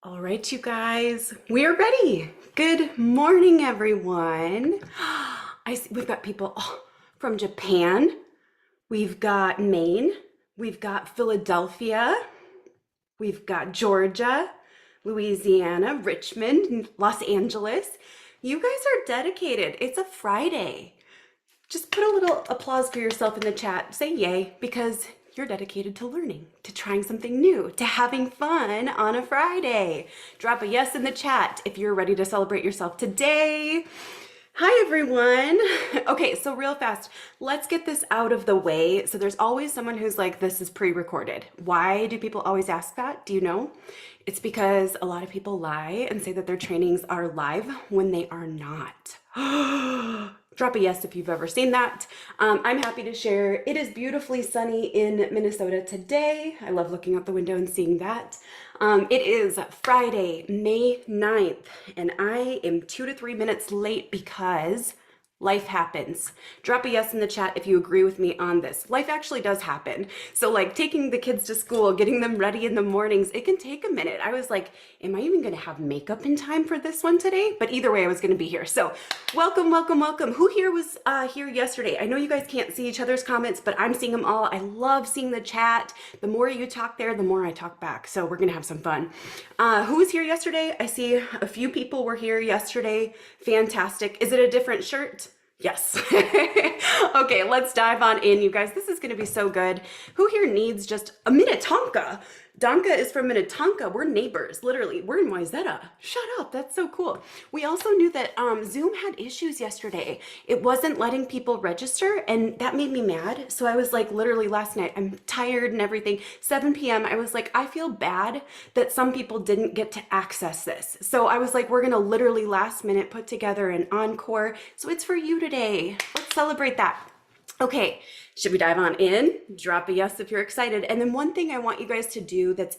All right, you guys, we're ready. Good morning, everyone. We've got people from Japan. We've got Maine. We've got Philadelphia. We've got Georgia, Louisiana, Richmond, Los Angeles. You guys are dedicated. It's a Friday. Just put a little applause for yourself in the chat. Say yay, because you're dedicated to learning, to trying something new, to having fun on a Friday. Drop a yes in the chat if you're ready to celebrate yourself today. Hi, everyone. Okay, so real fast, let's get this out of the way. So there's always someone who's like, this is pre-recorded. Why do people always ask that? Do you know? It's because a lot of people lie and say that their trainings are live when they are not. Drop a yes if you've ever seen that. I'm happy to share. It is beautifully sunny in Minnesota today. I love looking out the window and seeing that. It is Friday, May 9th, and I am 2 to 3 minutes late because life happens. Drop a yes in the chat if you agree with me on this. Life actually does happen. So like taking the kids to school, getting them ready in the mornings, it can take a minute. I was like, am I even gonna have makeup in time for this one today? But either way, I was gonna be here. So welcome, welcome, welcome. Who here was here yesterday? I know you guys can't see each other's comments, but I'm seeing them all. I love seeing the chat. The more you talk there, the more I talk back. So we're gonna have some fun. Who was here yesterday? I see a few people were here yesterday. Fantastic. Is it a different shirt? Yes. Okay, let's dive on in, you guys. This is going to be so good. Who here needs just a Minnetonka? Donka is from Minnetonka. We're neighbors, literally. We're in Wayzata. Shut up. That's so cool. We also knew that Zoom had issues yesterday. It wasn't letting people register, and that made me mad. So I was like, literally last night, I'm tired and everything. 7 p.m., I was like, I feel bad that some people didn't get to access this. So I was like, we're going to literally last minute put together an encore. So it's for you today. Let's celebrate that. Okay, should we dive on in? Drop a yes if you're excited. And then one thing I want you guys to do that's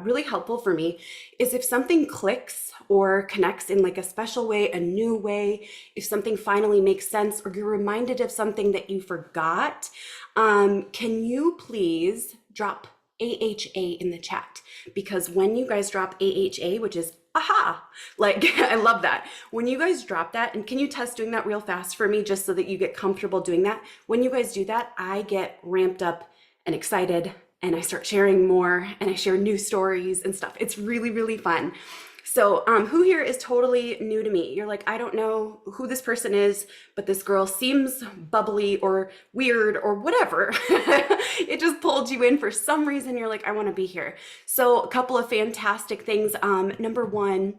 really helpful for me is if something clicks or connects in like a special way, a new way, if something finally makes sense or you're reminded of something that you forgot, can you please drop AHA in the chat? Because when you guys drop AHA, which is aha, like I love that. When you guys drop that, and can you test doing that real fast for me just so that you get comfortable doing that? When you guys do that, I get ramped up and excited and I start sharing more and I share new stories and stuff. It's really, really fun. So who here is totally new to me? You're like, I don't know who this person is, but this girl seems bubbly or weird or whatever. It just pulled you in for some reason. You're like, I want to be here. So a couple of fantastic things. Number one,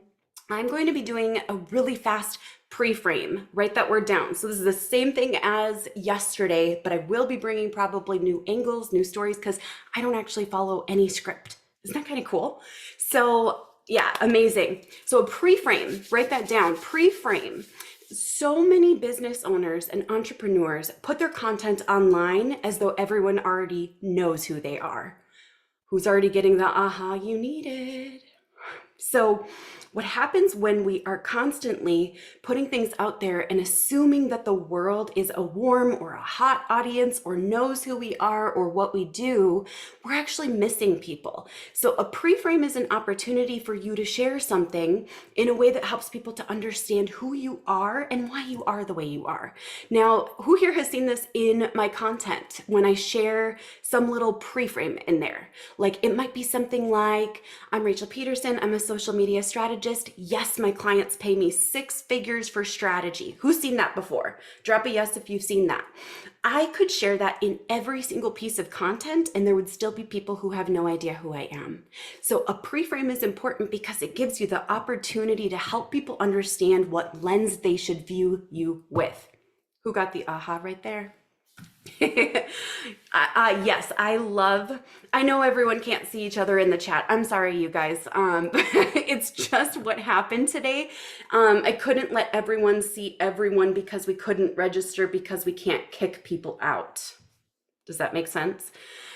I'm going to be doing a really fast pre-frame. Write that word down. So this is the same thing as yesterday, but I will be bringing probably new angles, new stories, because I don't actually follow any script. Isn't that kind of cool? So yeah, amazing. So a pre-frame, write that down, pre-frame. So many business owners and entrepreneurs put their content online as though everyone already knows who they are. Who's already getting the aha you needed? So what happens when we are constantly putting things out there and assuming that the world is a warm or a hot audience or knows who we are or what we do, we're actually missing people. So a pre-frame is an opportunity for you to share something in a way that helps people to understand who you are and why you are the way you are. Now, who here has seen this in my content when I share some little pre-frame in there? Like it might be something like, I'm Rachel Pedersen, I'm a social media strategist. Yes, my clients pay me 6 figures for strategy. Who's seen that before? Drop a yes if you've seen that. I could share that in every single piece of content and there would still be people who have no idea who I am. So a pre-frame is important because it gives you the opportunity to help people understand what lens they should view you with. Who got the aha right there? Yes, I know everyone can't see each other in the chat. I'm sorry, you guys. It's just what happened today. I couldn't let everyone see everyone because we couldn't register because we can't kick people out. Does that make sense?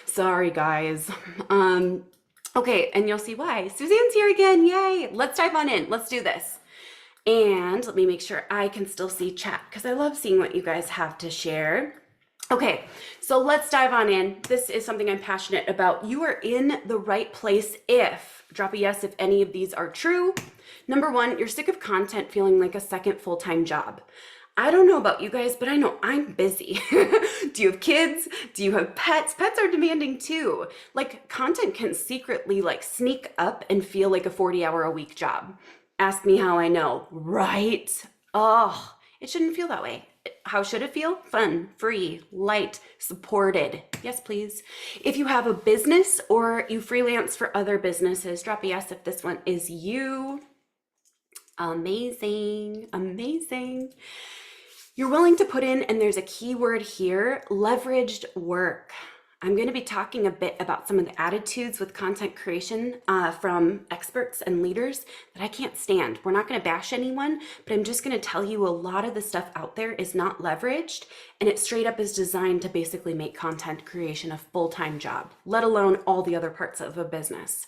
Sorry, guys. Okay, and you'll see why. Suzanne's here again. Yay. Let's dive on in. Let's do this. And let me make sure I can still see chat because I love seeing what you guys have to share. Okay, so let's dive on in. This is something I'm passionate about. You are in the right place if, drop a yes if any of these are true. Number one, you're sick of content feeling like a second full-time job. I don't know about you guys, but I know I'm busy. Do you have kids? Do you have pets? Pets are demanding too. Like content can secretly like sneak up and feel like a 40-hour-a-week job. Ask me how I know, right? Oh, it shouldn't feel that way. How should it feel? Fun, free, light, supported. Yes, please. If you have a business or you freelance for other businesses, drop a yes if this one is you. Amazing, amazing. You're willing to put in, and there's a key word here, leveraged work. I'm going to be talking a bit about some of the attitudes with content creation from experts and leaders that I can't stand. We're not going to bash anyone, but I'm just going to tell you a lot of the stuff out there is not leveraged, and it straight up is designed to basically make content creation a full-time job, let alone all the other parts of a business.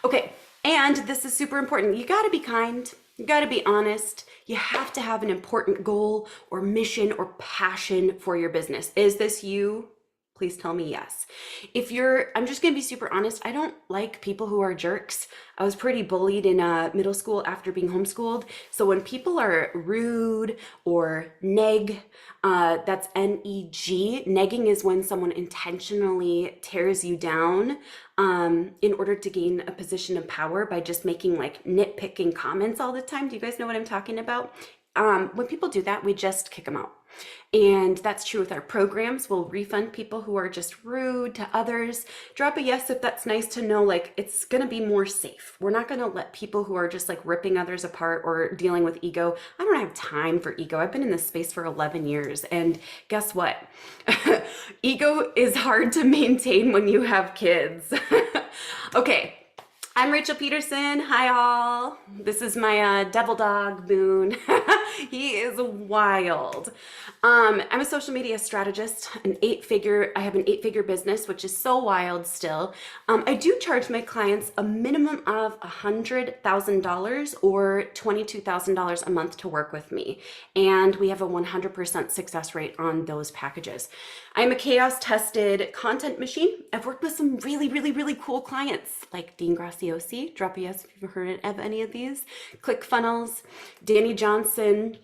Okay, and this is super important. You got to be kind. You got to be honest. You have to have an important goal or mission or passion for your business. Is this you? Please tell me yes. I'm just going to be super honest. I don't like people who are jerks. I was pretty bullied in middle school after being homeschooled. So when people are rude or that's N-E-G. Negging is when someone intentionally tears you down in order to gain a position of power by just making like nitpicking comments all the time. Do you guys know what I'm talking about? When people do that, we just kick them out. And that's true with our programs. We'll refund people who are just rude to others. Drop a yes if that's nice to know, like it's going to be more safe. We're not going to let people who are just like ripping others apart or dealing with ego. I don't have time for ego. I've been in this space for 11 years. And guess what? Ego is hard to maintain when you have kids. Okay. I'm Rachel Pedersen. Hi all. This is my devil dog, Boone. He is wild. I'm a social media strategist, I have an 8-figure business, which is so wild still. I do charge my clients a minimum of $100,000 or $22,000 a month to work with me. And we have a 100% success rate on those packages. I'm a chaos tested content machine. I've worked with some really, really, really cool clients like Dean Graciosi, drop a yes if you've heard of any of these, ClickFunnels, Danny Johnson,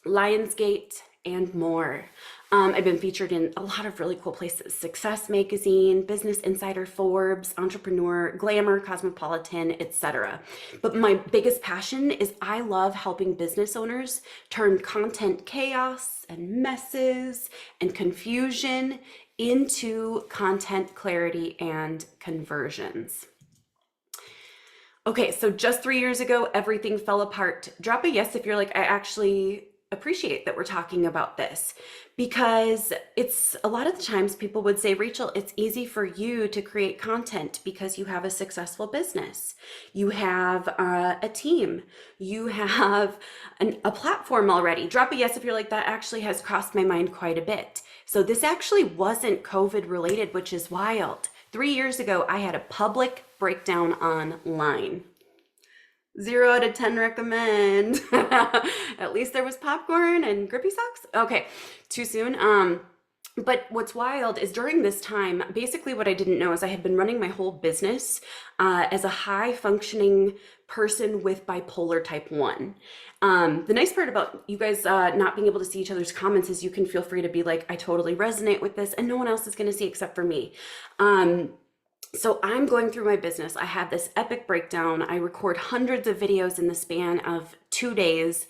Lionsgate, and more. I've been featured in a lot of really cool places: Success Magazine, Business Insider, Forbes, Entrepreneur, Glamour, Cosmopolitan, etc. But my biggest passion is I love helping business owners turn content chaos and messes and confusion into content clarity and conversions. Okay, so just 3 years ago, everything fell apart. Drop a yes if you're like, I actually appreciate that we're talking about this, because it's a lot of the times people would say, Rachel, it's easy for you to create content because you have a successful business. You have a team. You have a platform already. Drop a yes if you're like, that actually has crossed my mind quite a bit. So this actually wasn't COVID related, which is wild. 3 years ago, I had a public breakdown online. 0 out of 10 recommend. At least there was popcorn and grippy socks. Okay, too soon. But what's wild is during this time, basically what I didn't know is I had been running my whole business as a high functioning person with bipolar type 1. The nice part about you guys not being able to see each other's comments is you can feel free to be like, I totally resonate with this, and no one else is going to see except for me. So I'm going through my business. I have this epic breakdown. I record hundreds of videos in the span of 2 days,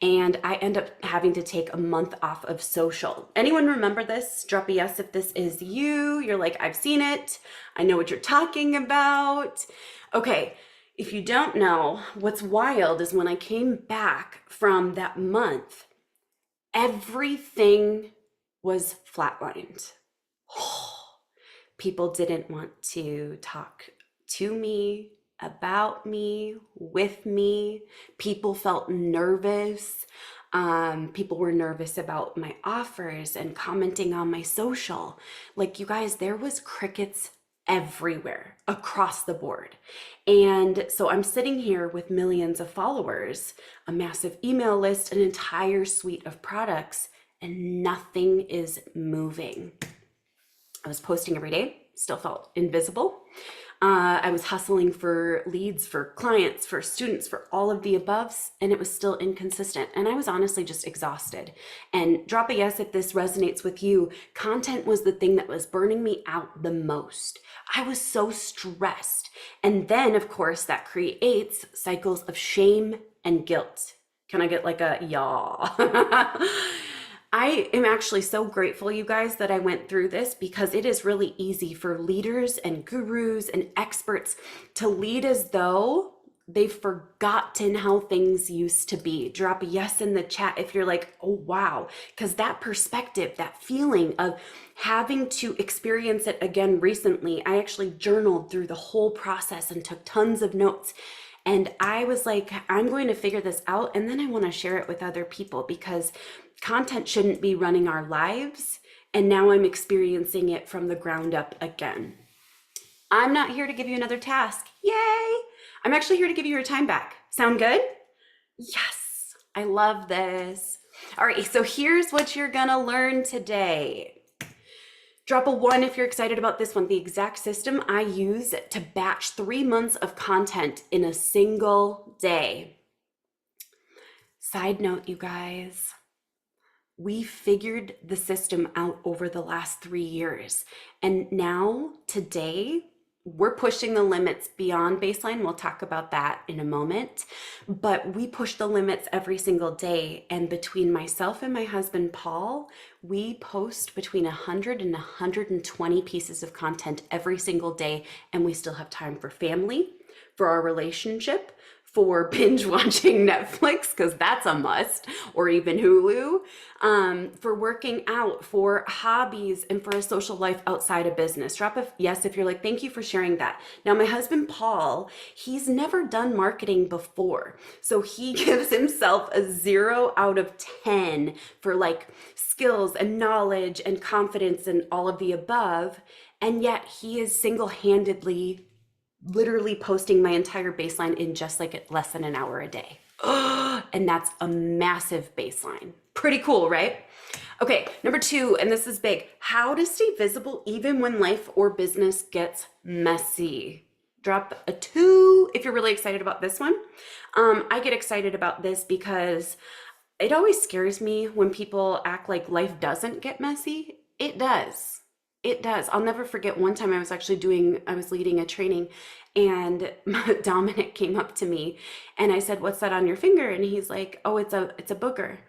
and I end up having to take a month off of social. Anyone remember this? Drop a yes if this is you. You're like, I've seen it. I know what you're talking about. Okay, if you don't know, what's wild is when I came back from that month, everything was flatlined. People didn't want to talk to me, about me, with me. People felt nervous. People were nervous about my offers and commenting on my social. Like, you guys, there was crickets everywhere across the board. And so I'm sitting here with millions of followers, a massive email list, an entire suite of products, and nothing is moving. I was posting every day, still felt invisible. I was hustling for leads, for clients, for students, for all of the aboves, and it was still inconsistent. And I was honestly just exhausted. And drop a yes if this resonates with you. Content was the thing that was burning me out the most. I was so stressed. And then, of course, that creates cycles of shame and guilt. Can I get like a yaw? I am actually so grateful, you guys, that I went through this, because it is really easy for leaders and gurus and experts to lead as though they've forgotten how things used to be. Drop a yes in the chat if you're like, oh, wow, because that perspective, that feeling of having to experience it again recently, I actually journaled through the whole process and took tons of notes. And I was like, I'm going to figure this out, and then I want to share it with other people, because content shouldn't be running our lives. And now I'm experiencing it from the ground up again. I'm not here to give you another task. Yay! I'm actually here to give you your time back. Sound good? Yes, I love this. All right, so here's what you're gonna learn today. Drop a 1 if you're excited about this one. The exact system I use to batch 3 months of content in a single day. Side note, you guys, we figured the system out over the last 3 years. And now, today, we're pushing the limits beyond baseline. We'll talk about that in a moment. But we push the limits every single day. And between myself and my husband, Paul, we post between 100 and 120 pieces of content every single day. And we still have time for family, for our relationship, for binge watching Netflix, because that's a must, or even Hulu, for working out, for hobbies, and for a social life outside of business. Drop a yes if you're like, thank you for sharing that. Now, my husband, Paul, he's never done marketing before. So he gives himself a 0 out of 10 for like skills and knowledge and confidence and all of the above. And yet he is single-handedly literally posting my entire baseline in just like less than an hour a day. And that's a massive baseline. Pretty cool, right? Okay, number 2, and this is big. How to stay visible even when life or business gets messy. Drop a 2 if you're really excited about this one. I get excited about this because it always scares me when people act like life doesn't get messy. It does. It does. I'll never forget one time I was leading a training, and Dominic came up to me and I said, "What's that on your finger?" And he's like, "Oh, it's a booger."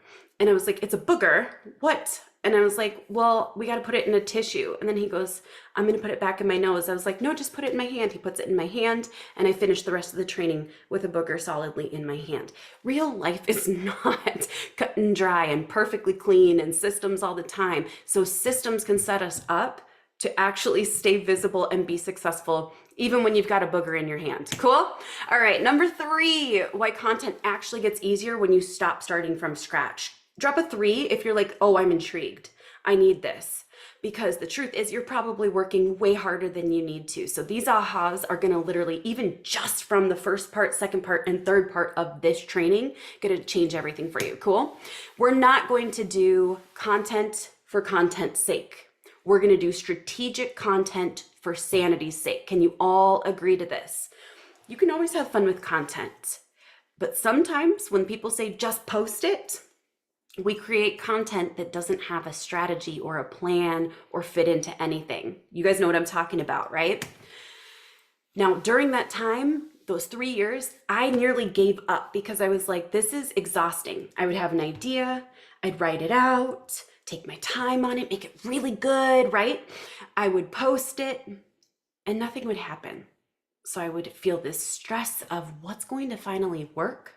And I was like, "It's a booger? What?" And I was like, "Well, we got to put it in a tissue." And then he goes, "I'm going to put it back in my nose." I was like, "No, just put it in my hand." He puts it in my hand, and I finished the rest of the training with a booger solidly in my hand. Real life is not cut and dry and perfectly clean and systems all the time. So systems can set us up to actually stay visible and be successful even when you've got a booger in your hand. Cool? All right, number 3, why content actually gets easier when you stop starting from scratch. Drop a 3 if you're like, oh, I'm intrigued. I need this. Because the truth is you're probably working way harder than you need to. So these ahas are gonna literally, even just from the first part, second part, and third part of this training, gonna change everything for you. Cool? We're not going to do content for content's sake. We're going to do strategic content for sanity's sake. Can you all agree to this? You can always have fun with content, but sometimes when people say just post it, we create content that doesn't have a strategy or a plan or fit into anything. You guys know what I'm talking about, right? Now, during that time, those 3 years, I nearly gave up because I was like, this is exhausting. I would have an idea, I'd write it out, take my time on it, make it really good, right? I would post it and nothing would happen. So I would feel this stress of what's going to finally work.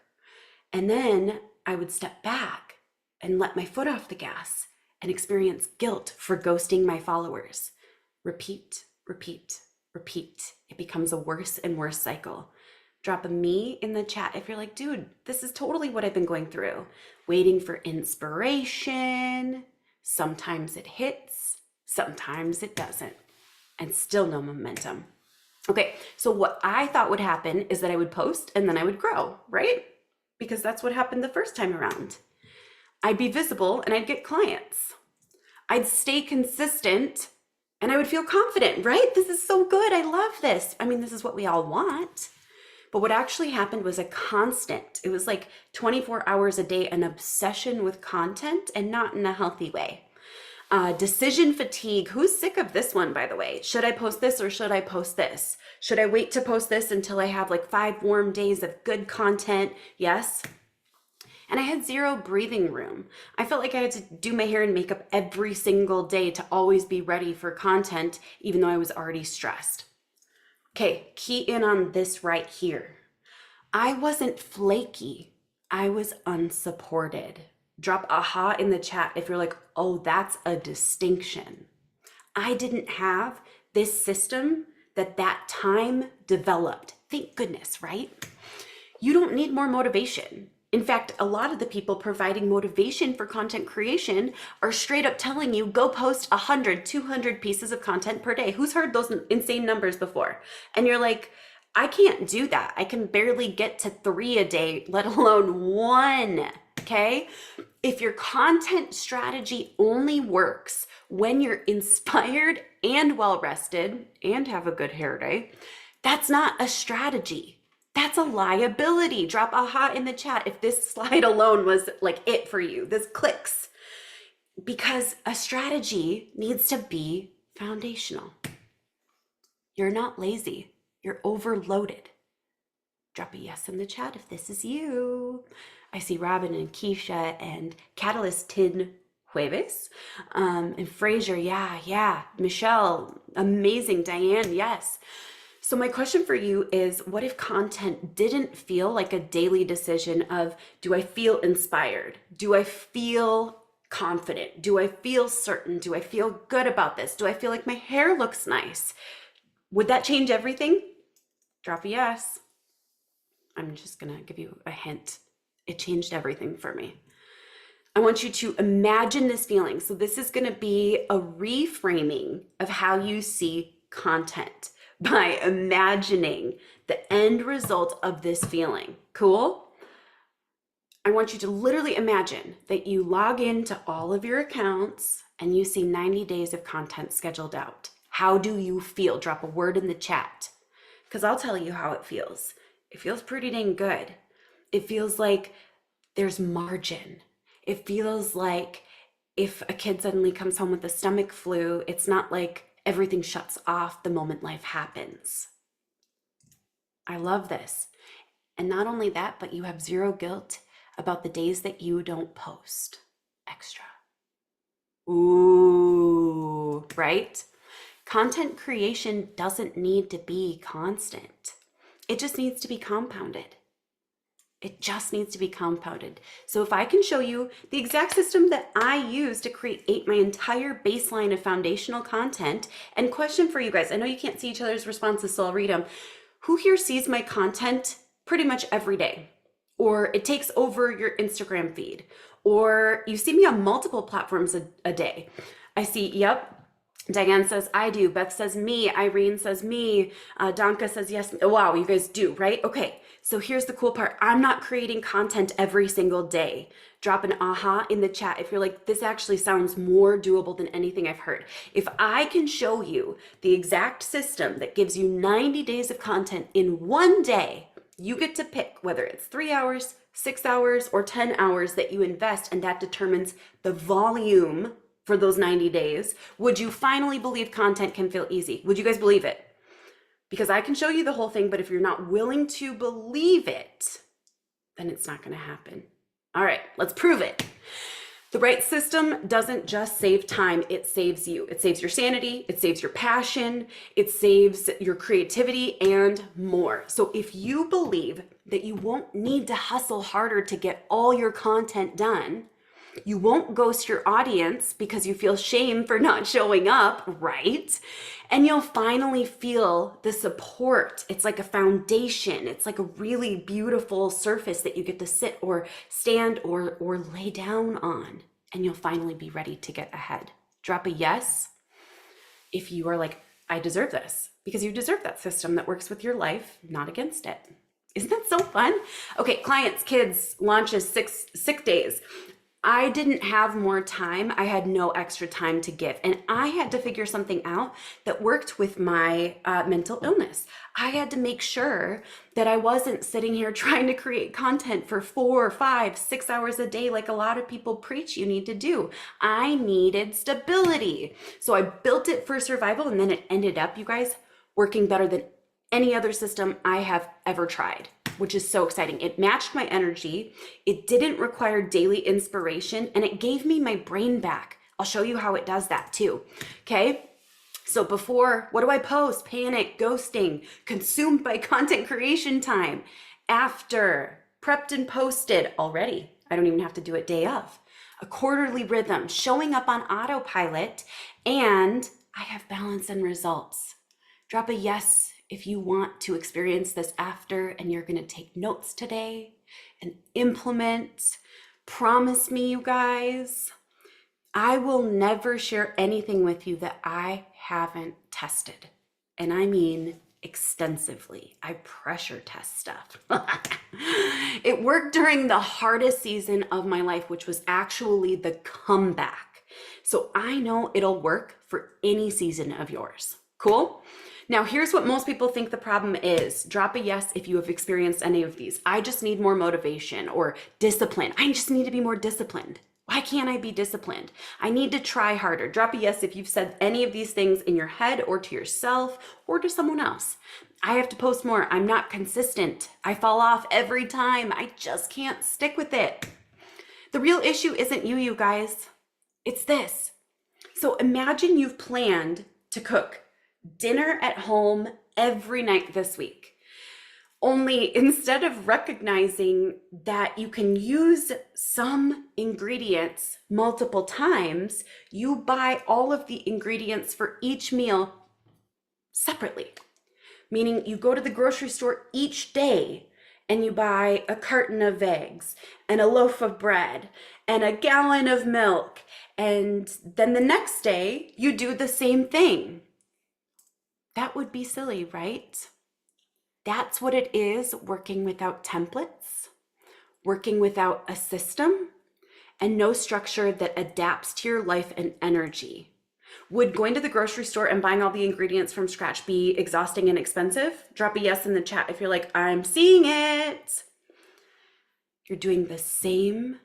And then I would step back and let my foot off the gas and experience guilt for ghosting my followers. Repeat, repeat, repeat. It becomes a worse and worse cycle. Drop a me in the chat if you're like, dude, this is totally what I've been going through. Waiting for inspiration. Sometimes it hits, sometimes it doesn't, and still no momentum. Okay, so what I thought would happen is that I would post and then I would grow, right? Because that's what happened the first time around. I'd be visible and I'd get clients. I'd stay consistent and I would feel confident, right? This is so good. I love this. I mean, this is what we all want. But what actually happened was a constant. It was like 24 hours a day, an obsession with content, and not in a healthy way. Decision fatigue. Who's sick of this one, by the way? Should I post this or should I post this? Should I wait to post this until I have like 5 warm days of good content? Yes. And I had zero breathing room. I felt like I had to do my hair and makeup every single day to always be ready for content, even though I was already stressed. Okay, key in on this right here. I wasn't flaky. I was unsupported. Drop aha in the chat if you're like, oh, that's a distinction. I didn't have this system that time developed. Thank goodness, right? You don't need more motivation. In fact, a lot of the people providing motivation for content creation are straight up telling you, go post 100, 200 pieces of content per day. Who's heard those insane numbers before? And you're like, I can't do that. I can barely get to 3 a day, let alone 1, okay? If your content strategy only works when you're inspired and well-rested and have a good hair day, that's not a strategy. That's a liability. Drop aha in the chat if this slide alone was like it for you. This clicks. Because a strategy needs to be foundational. You're not lazy. You're overloaded. Drop a yes in the chat if this is you. I see Robin and Keisha and Catalyst Tin Jueves. And Fraser, yeah. Michelle, amazing. Diane, yes. So my question for you is, what if content didn't feel like a daily decision of, do I feel inspired? Do I feel confident? Do I feel certain? Do I feel good about this? Do I feel like my hair looks nice? Would that change everything? Drop a yes. I'm just gonna give you a hint. It changed everything for me. I want you to imagine this feeling. So this is gonna be a reframing of how you see content, by imagining the end result of this feeling. Cool? I want you to literally imagine that you log into all of your accounts and you see 90 days of content scheduled out. How do you feel? Drop a word in the chat, because I'll tell you how it feels. It feels pretty dang good. It feels like there's margin. It feels like if a kid suddenly comes home with a stomach flu, it's not like everything shuts off the moment life happens. I love this. And not only that, but you have zero guilt about the days that you don't post extra. Ooh, right? Content creation doesn't need to be constant. It just needs to be compounded. It just needs to be compounded. So if I can show you the exact system that I use to create my entire baseline of foundational content, and question for you guys, I know you can't see each other's responses, so I'll read them. Who here sees my content pretty much every day? Or it takes over your Instagram feed? Or you see me on multiple platforms a day? I see, yep. Diane says, I do. Beth says, me. Irene says, me. Donka says, yes. Wow, you guys do, right? Okay, so here's the cool part. I'm not creating content every single day. Drop an aha in the chat if you're like, this actually sounds more doable than anything I've heard. If I can show you the exact system that gives you 90 days of content in one day, you get to pick whether it's 3 hours, 6 hours, or 10 hours that you invest, and that determines the volume for those 90 days. Would you finally believe content can feel easy? Would you guys believe it? Because I can show you the whole thing, but if you're not willing to believe it, then it's not gonna happen. All right, let's prove it. The right system doesn't just save time, it saves you. It saves your sanity, it saves your passion, it saves your creativity, and more. So if you believe that you won't need to hustle harder to get all your content done, you won't ghost your audience because you feel shame for not showing up, right? And you'll finally feel the support. It's like a foundation. It's like a really beautiful surface that you get to sit or stand or lay down on. And you'll finally be ready to get ahead. Drop a yes if you are like, I deserve this, because you deserve that system that works with your life, not against it. Isn't that so fun? Okay, clients, kids, launches, sick days. I didn't have more time. I had no extra time to give. And I had to figure something out that worked with my mental illness. I had to make sure that I wasn't sitting here trying to create content for 4, 5, 6 hours a day like a lot of people preach you need to do. I needed stability. So I built it for survival, and then it ended up, you guys, working better than any other system I have ever tried, which is so exciting. It matched my energy. It didn't require daily inspiration, and it gave me my brain back. I'll show you how it does that too. Okay. So before, what do I post? Panic, ghosting, consumed by content creation time. After, prepped and posted already. I don't even have to do it day of. A quarterly rhythm, showing up on autopilot, and I have balance and results. Drop a yes if you want to experience this after, and you're going to take notes today and implement. Promise me, you guys, I will never share anything with you that I haven't tested. And I mean extensively. I pressure test stuff. It worked during the hardest season of my life, which was actually the comeback. So I know it'll work for any season of yours. Cool? Now, here's what most people think the problem is. Drop a yes if you have experienced any of these. I just need more motivation or discipline. I just need to be more disciplined. Why can't I be disciplined? I need to try harder. Drop a yes if you've said any of these things in your head or to yourself or to someone else. I have to post more. I'm not consistent. I fall off every time. I just can't stick with it. The real issue isn't you guys. It's this. So imagine you've planned to cook dinner at home every night this week. Only instead of recognizing that you can use some ingredients multiple times, you buy all of the ingredients for each meal separately. Meaning you go to the grocery store each day and you buy a carton of eggs and a loaf of bread and a gallon of milk. And then the next day you do the same thing. That would be silly, right? That's what it is working without templates, working without a system, and no structure that adapts to your life and energy. Would going to the grocery store and buying all the ingredients from scratch be exhausting and expensive? Drop a yes in the chat if you're like, I'm seeing it. You're doing the same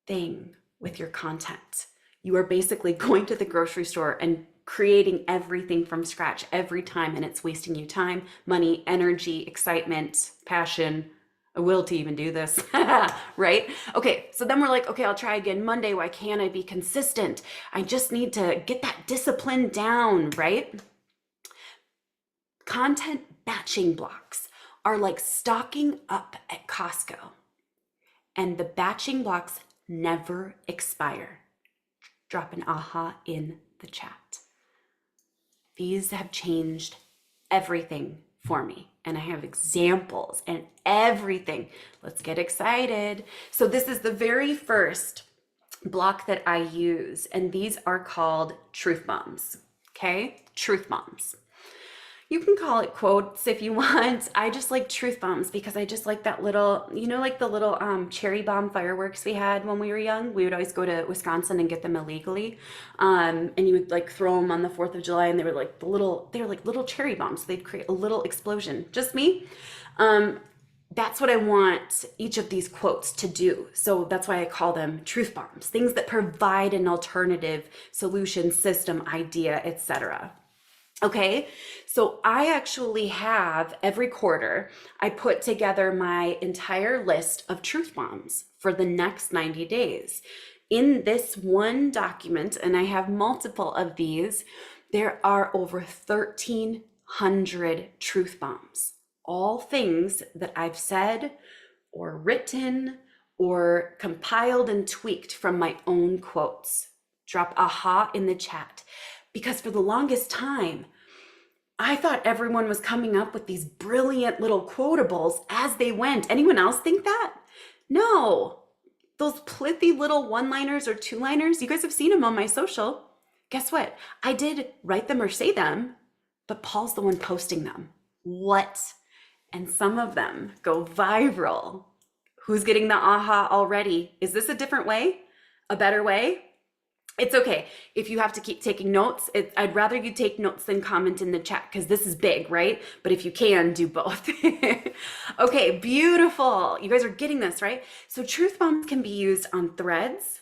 thing with your content. You are basically going to the grocery store and creating everything from scratch every time, and it's wasting you time, money, energy, excitement, passion, a will to even do this, right? Okay, so then we're like, okay, I'll try again Monday. Why can't I be consistent? I just need to get that discipline down, right? Content batching blocks are like stocking up at Costco, and the batching blocks never expire. Drop an aha in the chat. These have changed everything for me, and I have examples and everything. Let's get excited. So this is the very first block that I use, and these are called truth bombs. Okay, truth bombs. You can call it quotes if you want. I just like truth bombs because I just like that little, you know, like the little cherry bomb fireworks we had when we were young. We would always go to Wisconsin and get them illegally. And you would like throw them on the 4th of July, and they were like little cherry bombs. They'd create a little explosion. Just me. That's what I want each of these quotes to do. So that's why I call them truth bombs, things that provide an alternative solution, system, idea, etc. Okay, so I actually have every quarter, I put together my entire list of truth bombs for the next 90 days. In this one document, and I have multiple of these, there are over 1,300 truth bombs. All things that I've said or written or compiled and tweaked from my own quotes. Drop aha in the chat. Because for the longest time, I thought everyone was coming up with these brilliant little quotables as they went. Anyone else think that? No. Those plithy little one-liners or two-liners, you guys have seen them on my social. Guess what? I did write them or say them, but Paul's the one posting them. What? And some of them go viral. Who's getting the aha already? Is this a different way? a better way? It's okay if you have to keep taking notes. I'd rather you take notes than comment in the chat because this is big, right? But if you can, do both. Okay, beautiful. You guys are getting this, right? So truth bombs can be used on threads,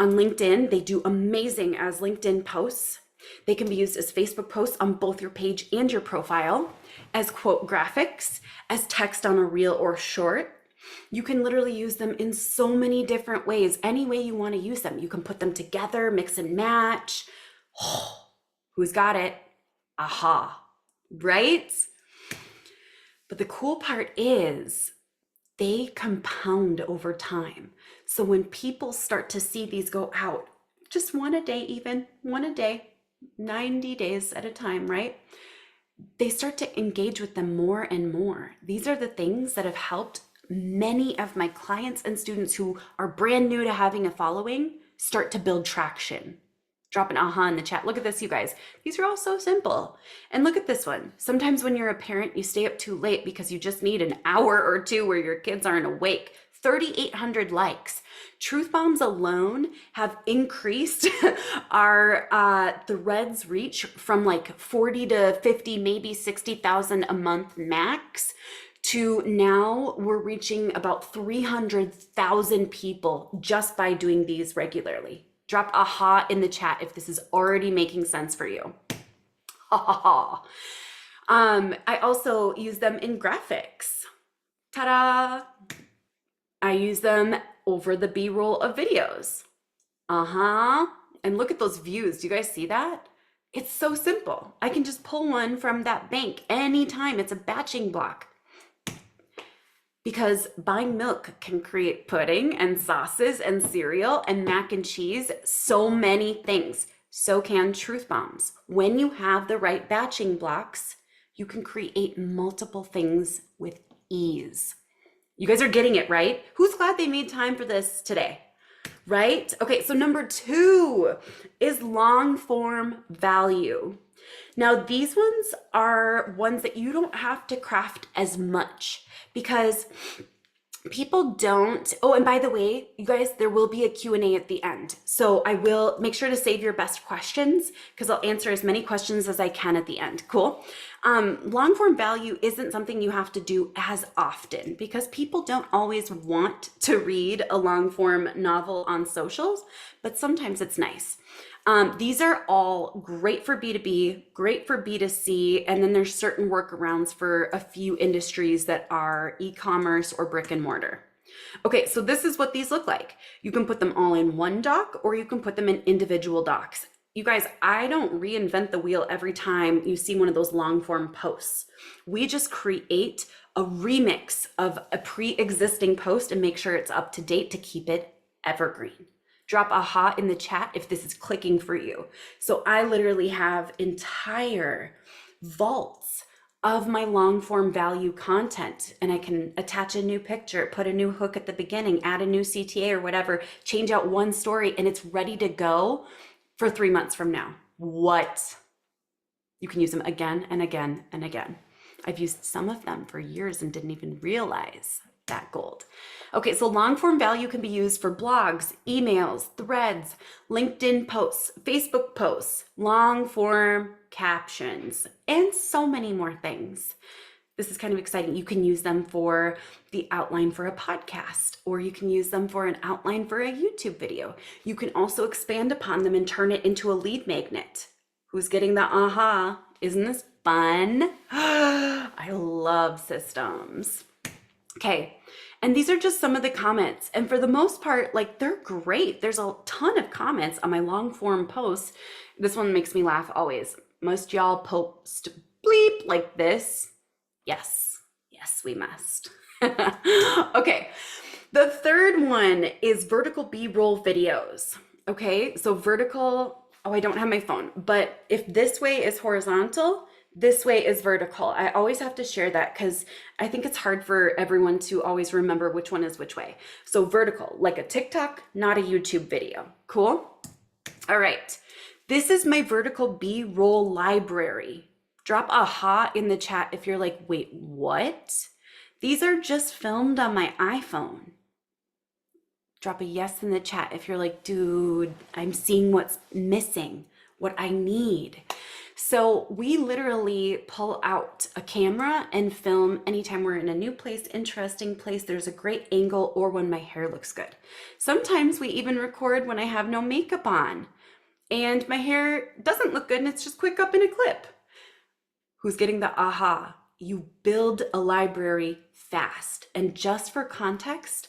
on LinkedIn. They do amazing as LinkedIn posts. They can be used as Facebook posts on both your page and your profile, as quote graphics, as text on a reel or short. You can literally use them in so many different ways, any way you want to use them. You can put them together, mix and match. Oh, who's got it? Aha, right? But the cool part is they compound over time. So when people start to see these go out, just one a day, even one a day, 90 days at a time, right? They start to engage with them more and more. These are the things that have helped many of my clients and students who are brand new to having a following start to build traction. Drop an aha in the chat. Look at this, you guys. These are all so simple. And look at this one. Sometimes when you're a parent, you stay up too late because you just need an hour or two where your kids aren't awake. 3,800 likes. Truth bombs alone have increased our threads reach from like 40 to 50, maybe 60,000 a month max, to now we're reaching about 300,000 people just by doing these regularly. Drop aha in the chat if this is already making sense for you. Ha ha ha. I also use them in graphics. Ta-da! I use them over the B-roll of videos. And look at those views. Do you guys see that? It's so simple. I can just pull one from that bank anytime. It's a batching block. Because buying milk can create pudding and sauces and cereal and mac and cheese, so many things. So can truth bombs. When you have the right batching blocks, you can create multiple things with ease. You guys are getting it, right? Who's glad they made time for this today? Right? Okay, so number 2 is long form value. Now, these ones are ones that you don't have to craft as much because people don't. Oh, and by the way, you guys, there will be a Q&A at the end. So I will make sure to save your best questions because I'll answer as many questions as I can at the end. Cool. Long form value isn't something you have to do as often because people don't always want to read a long form novel on socials, but sometimes it's nice. These are all great for B2B, great for B2C, and then there's certain workarounds for a few industries that are e-commerce or brick and mortar. Okay, so this is what these look like. You can put them all in one doc or you can put them in individual docs. You guys, I don't reinvent the wheel every time you see one of those long form posts. We just create a remix of a pre-existing post and make sure it's up to date to keep it evergreen. Drop aha in the chat if this is clicking for you. So I literally have entire vaults of my long form value content, and I can attach a new picture, put a new hook at the beginning, add a new CTA or whatever, change out one story, and it's ready to go for 3 months from now. What? You can use them again and again and again. I've used some of them for years and didn't even realize that gold. Okay, so long form value can be used for blogs, emails, threads, LinkedIn posts, Facebook posts, long form captions, and so many more things. This is kind of exciting. You can use them for the outline for a podcast, or you can use them for an outline for a YouTube video. You can also expand upon them and turn it into a lead magnet. Who's getting the aha? Isn't this fun? I love systems. Okay, and these are just some of the comments. And for the most part, like, they're great. There's a ton of comments on my long form posts. This one makes me laugh always. Most y'all post bleep like this. Yes, we must. Okay, the third one is vertical B-roll videos. Okay, so vertical, oh, I don't have my phone, but if this way is horizontal, this way is vertical. I always have to share that because I think it's hard for everyone to always remember which one is which way. So vertical, like a TikTok, not a YouTube video. Cool? All right. This is my vertical B-roll library. Drop aha in the chat if you're like, wait, what? These are just filmed on my iPhone. Drop a yes in the chat if you're like, dude, I'm seeing what's missing, what I need. So we literally pull out a camera and film anytime we're in a new place, interesting place, there's a great angle, or when my hair looks good. Sometimes we even record when I have no makeup on and my hair doesn't look good and it's just quick up in a clip. Who's getting the aha? You build a library fast. And just for context,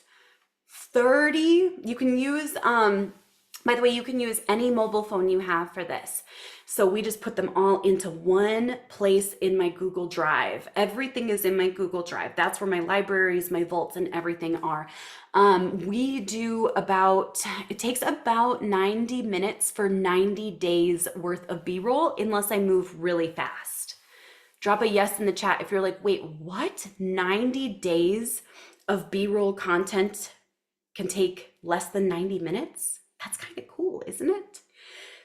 30, you can use, by the way, you can use any mobile phone you have for this. So we just put them all into one place in my Google Drive. Everything is in my Google Drive. That's where my libraries, my vaults, and everything are. We do about, it takes about 90 minutes for 90 days worth of B-roll, unless I move really fast. Drop a yes in the chat if you're like, wait, what? 90 days of B-roll content can take less than 90 minutes? That's kind of cool, isn't it?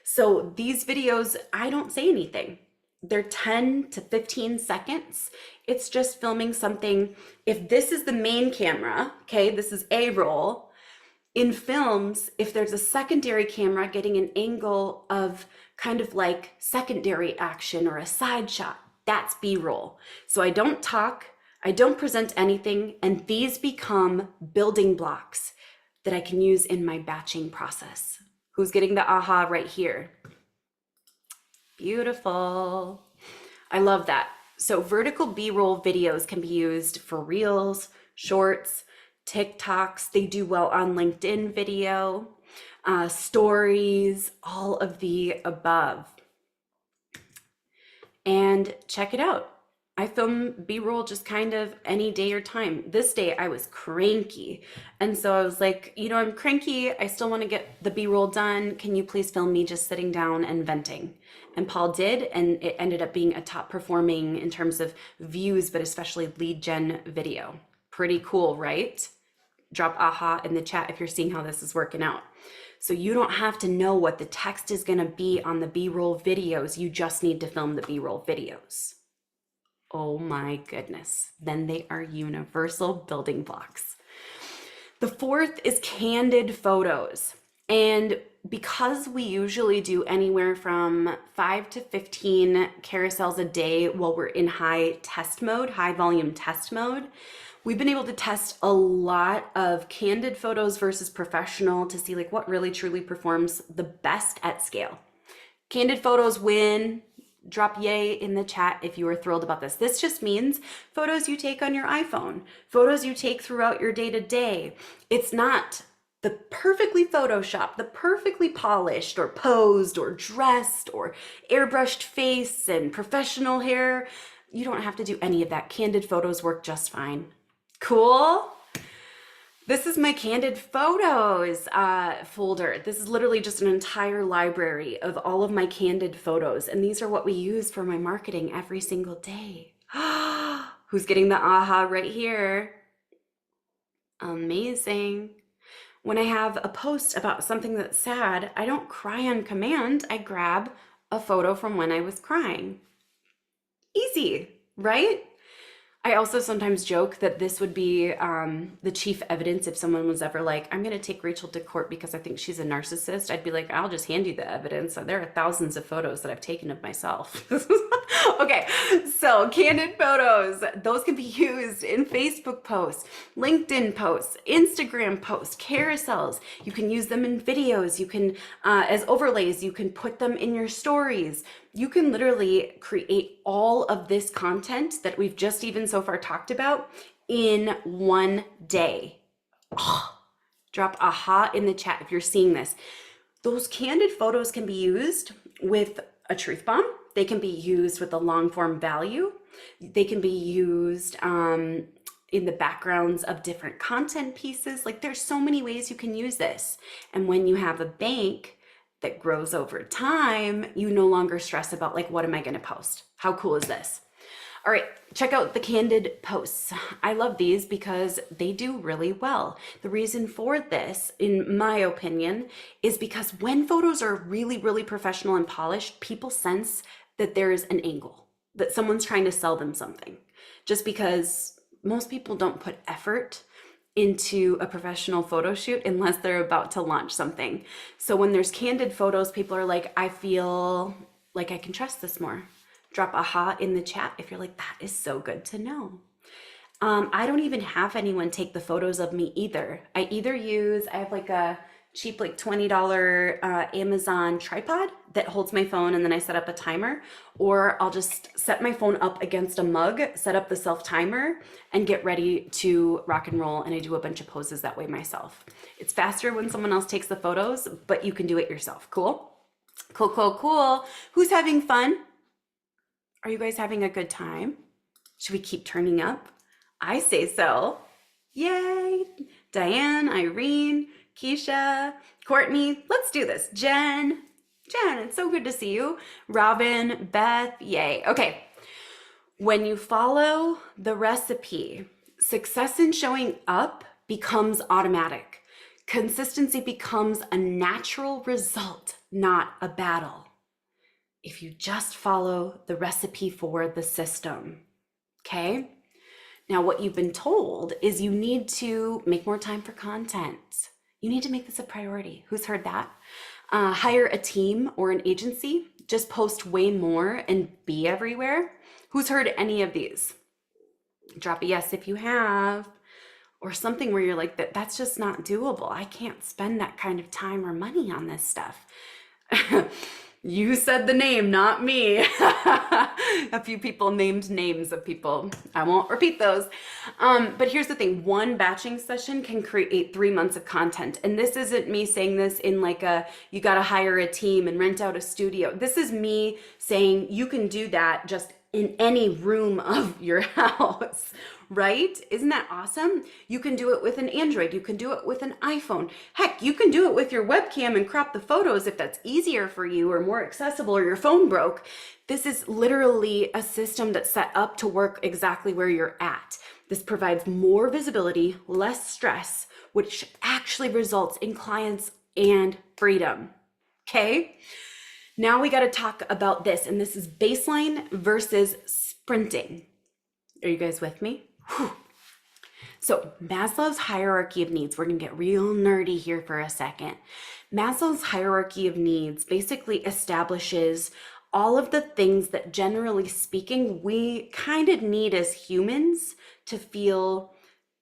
So these videos, I don't say anything. They're 10 to 15 seconds. It's just filming something. If this is the main camera, okay, this is A roll. In films, if there's a secondary camera getting an angle of kind of like secondary action or a side shot, that's B-roll. So I don't talk, I don't present anything, and these become building blocks that I can use in my batching process. Who's getting the aha right here? Beautiful. I love that. So vertical B-roll videos can be used for reels, shorts, TikToks. They do well on LinkedIn video, stories, all of the above. And check it out. I film B-roll just kind of any day or time. This day I was cranky. And so I was like, you know, I'm cranky. I still want to get the B-roll done. Can you please film me just sitting down and venting? And Paul did, and it ended up being a top performing in terms of views, but especially lead gen video. Pretty cool, right? Drop aha in the chat if you're seeing how this is working out. So you don't have to know what the text is going to be on the B-roll videos. You just need to film the B-roll videos. Oh my goodness. Then they are universal building blocks. The fourth is candid photos. And because we usually do anywhere from 5 to 15 carousels a day while we're in high test mode, high volume test mode, we've been able to test a lot of candid photos versus professional to see like what really truly performs the best at scale. Candid photos win. Drop yay in the chat if you are thrilled about this. This just means photos you take on your iPhone, photos you take throughout your day-to-day. It's not the perfectly photoshopped, the perfectly polished or posed or dressed or airbrushed face and professional hair. You don't have to do any of that. Candid photos work just fine. Cool. This is my candid photos folder. This is literally just an entire library of all of my candid photos. And these are what we use for my marketing every single day. Who's getting the aha right here? Amazing. When I have a post about something that's sad, I don't cry on command. I grab a photo from when I was crying. Easy, right? I also sometimes joke that this would be the chief evidence if someone was ever like, I'm going to take Rachel to court because I think she's a narcissist. I'd be like, I'll just hand you the evidence. There are thousands of photos that I've taken of myself. Okay, so candid photos, those can be used in Facebook posts, LinkedIn posts, Instagram posts, carousels. You can use them in videos. You can, as overlays, you can put them in your stories. You can literally create all of this content that we've just even so far talked about in one day. Oh, drop aha in the chat if you're seeing this. Those candid photos can be used with a truth bomb. They can be used with a long form value. They can be used in the backgrounds of different content pieces. Like there's so many ways you can use this. And when you have a bank that grows over time, you no longer stress about like, what am I going to post? How cool is this? All right, check out the candid posts. I love these because they do really well. The reason for this, in my opinion, is because when photos are really, really professional and polished, people sense that there is an angle, that someone's trying to sell them something. Just because most people don't put effort into a professional photo shoot unless they're about to launch something. So when there's candid photos, people are like, I feel like I can trust this more. Drop aha in the chat if you're like, that is so good to know. I don't even have anyone take the photos of me either. I have like a cheap, like $20 Amazon tripod that holds my phone, and then I set up a timer, or I'll just set my phone up against a mug, set up the self timer, and get ready to rock and roll. And I do a bunch of poses that way myself. It's faster when someone else takes the photos, but you can do it yourself. Cool? Cool, cool, cool. Who's having fun? Are you guys having a good time? Should we keep turning up? I say so. Yay. Diane, Irene, Keisha, Courtney, let's do this. Jen, it's so good to see you. Robin, Beth, yay. Okay. When you follow the recipe, success in showing up becomes automatic. Consistency becomes a natural result, not a battle. If you just follow the recipe for the system, okay? Now, what you've been told is you need to make more time for content. You need to make this a priority. Who's heard that? Hire a team or an agency. Just post way more and be everywhere. Who's heard any of these? Drop a yes if you have. Or something where you're like, that's just not doable. I can't spend that kind of time or money on this stuff. You said the name, not me. A few people named names of people. I won't repeat those. But here's the thing. One batching session can create 3 months of content. And this isn't me saying this in like you got to hire a team and rent out a studio. This is me saying you can do that just in any room of your house, right? Isn't that awesome? You can do it with an Android. You can do it with an iPhone. Heck, you can do it with your webcam and crop the photos if that's easier for you or more accessible, or your phone broke. This is literally a system that's set up to work exactly where you're at. This provides more visibility, less stress, which actually results in clients and freedom. Okay? Now we got to talk about this, and this is baseline versus sprinting. Are you guys with me? Whew. So Maslow's hierarchy of needs, we're going to get real nerdy here for a second. Maslow's hierarchy of needs basically establishes all of the things that, generally speaking, we kind of need as humans to feel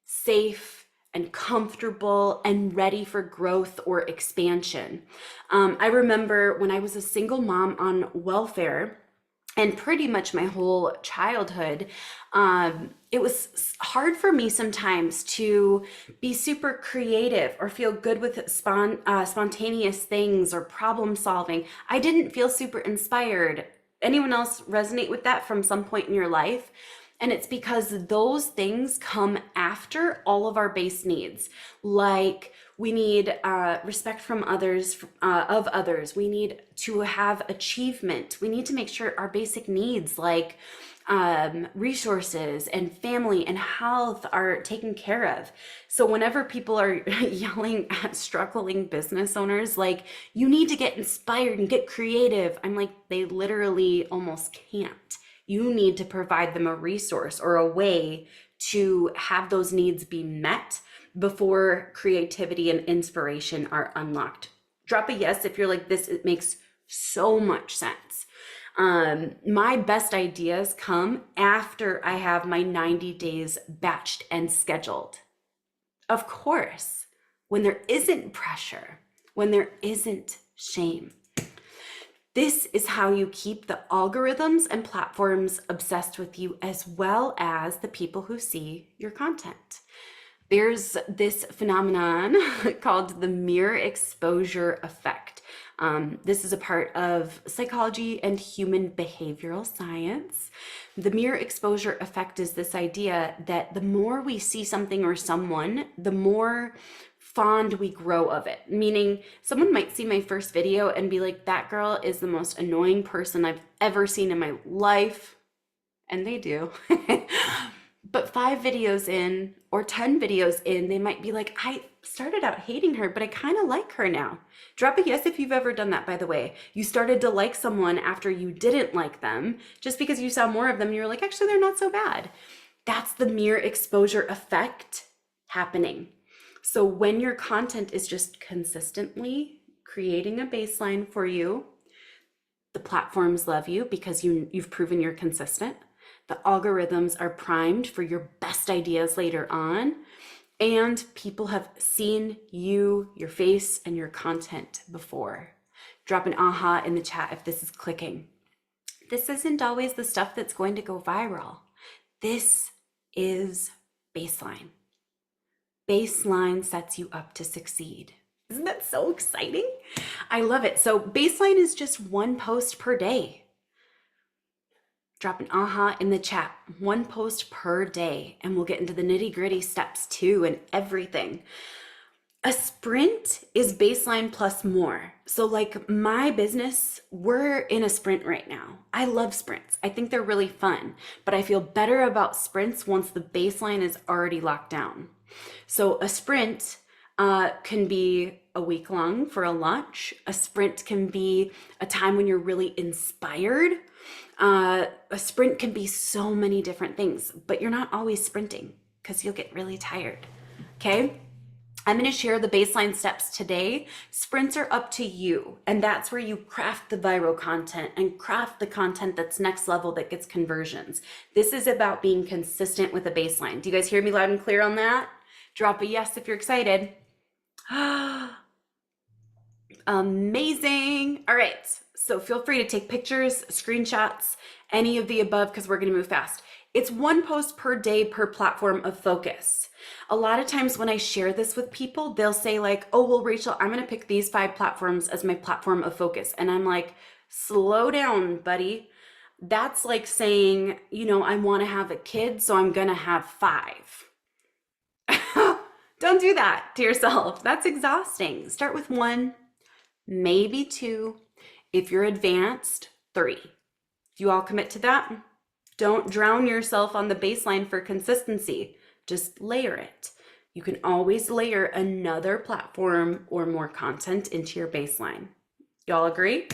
safe and comfortable and ready for growth or expansion. I remember when I was a single mom on welfare, and pretty much my whole childhood, it was hard for me sometimes to be super creative or feel good with spontaneous things or problem solving. I didn't feel super inspired. Anyone else resonate with that from some point in your life? And it's because those things come after all of our base needs. Like we need respect from others, of others. We need to have achievement. We need to make sure our basic needs like resources and family and health are taken care of. So whenever people are yelling at struggling business owners, like, you need to get inspired and get creative, I'm like, they literally almost can't. You need to provide them a resource or a way to have those needs be met before creativity and inspiration are unlocked. Drop a yes if you're like, this, it makes so much sense. My best ideas come after I have my 90 days batched and scheduled. Of course, when there isn't pressure, when there isn't shame. This is how you keep the algorithms and platforms obsessed with you, as well as the people who see your content. There's this phenomenon called the mere exposure effect. This is a part of psychology and human behavioral science. The mere exposure effect is this idea that the more we see something or someone, the more fond we grow of it. Meaning someone might see my first video and be like, that girl is the most annoying person I've ever seen in my life. And they do. But 5 videos in or 10 videos in, they might be like, I started out hating her, but I kind of like her now. Drop a yes if you've ever done that, by the way. You started to like someone after you didn't like them, just because you saw more of them. You're like, actually, they're not so bad. That's the mere exposure effect happening. So when your content is just consistently creating a baseline for you, the platforms love you because you've proven you're consistent. The algorithms are primed for your best ideas later on. And people have seen you, your face, and your content before. Drop an aha in the chat if this is clicking. This isn't always the stuff that's going to go viral. This is baseline. Baseline sets you up to succeed. Isn't that so exciting? I love it. So baseline is just one post per day. Drop an aha in the chat. One post per day, and we'll get into the nitty-gritty steps too and everything. A sprint is baseline plus more. So like my business, we're in a sprint right now. I love sprints. I think they're really fun, but I feel better about sprints once the baseline is already locked down. So a sprint can be a week long for a launch. A sprint can be a time when you're really inspired. A sprint can be so many different things, but you're not always sprinting because you'll get really tired. Okay. I'm going to share the baseline steps today. Sprints are up to you, and that's where you craft the viral content and craft the content that's next level that gets conversions. This is about being consistent with a baseline. Do you guys hear me loud and clear on that? Drop a yes if you're excited. Amazing. All right. So feel free to take pictures, screenshots, any of the above, because we're going to move fast. It's one post per day per platform of focus. A lot of times when I share this with people, they'll say like, oh, well, Rachel, I'm going to pick these 5 platforms as my platform of focus. And I'm like, slow down, buddy. That's like saying, I want to have a kid, so I'm going to have 5. Don't do that to yourself. That's exhausting. Start with 1, maybe 2. If you're advanced, 3. If you all commit to that, don't drown yourself on the baseline for consistency. Just layer it. You can always layer another platform or more content into your baseline. Y'all agree?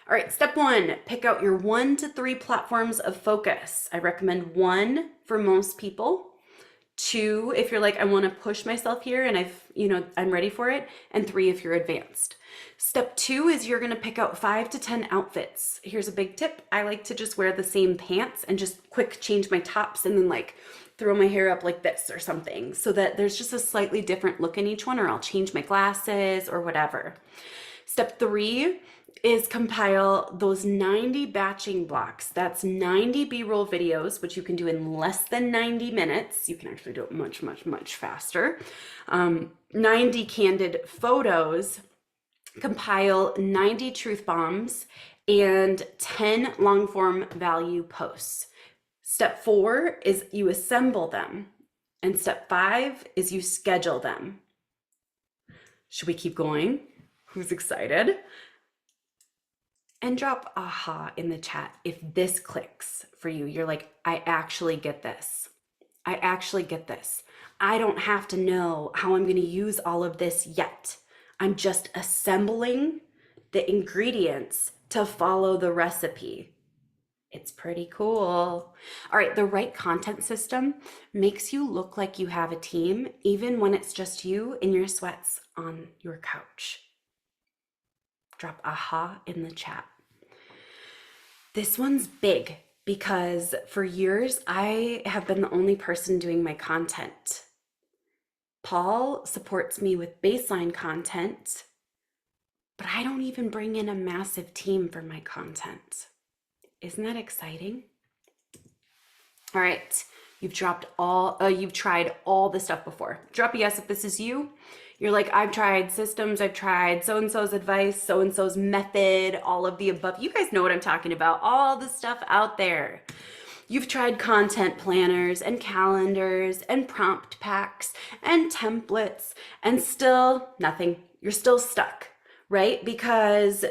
All right, step 1, pick out your 1 to 3 platforms of focus. I recommend 1 for most people. 2, if you're like, I want to push myself here and I'm ready for it. And 3, if you're advanced. Step 2 is you're going to pick out 5 to 10 outfits. Here's a big tip. I like to just wear the same pants and just quick change my tops and then like throw my hair up like this or something so that there's just a slightly different look in each one, or I'll change my glasses or whatever. Step 3 is compile those 90 batching blocks. That's 90 B-roll videos, which you can do in less than 90 minutes. You can actually do it much, much, much faster. 90 candid photos, compile 90 truth bombs, and 10 long form value posts. Step 4 is you assemble them. And step 5 is you schedule them. Should we keep going? Who's excited? And drop aha in the chat if this clicks for you. You're like, I actually get this. I actually get this. I don't have to know how I'm going to use all of this yet. I'm just assembling the ingredients to follow the recipe. It's pretty cool. All right, the right content system makes you look like you have a team, even when it's just you in your sweats on your couch. Drop aha in the chat. This one's big because for years I have been the only person doing my content. Paul supports me with baseline content, but I don't even bring in a massive team for my content. Isn't that exciting? All right, you've tried all the stuff before. Drop a yes if this is you. You're like, I've tried systems, I've tried so-and-so's advice, so-and-so's method, all of the above. You guys know what I'm talking about, all the stuff out there. You've tried content planners and calendars and prompt packs and templates and still nothing. You're still stuck, right? Because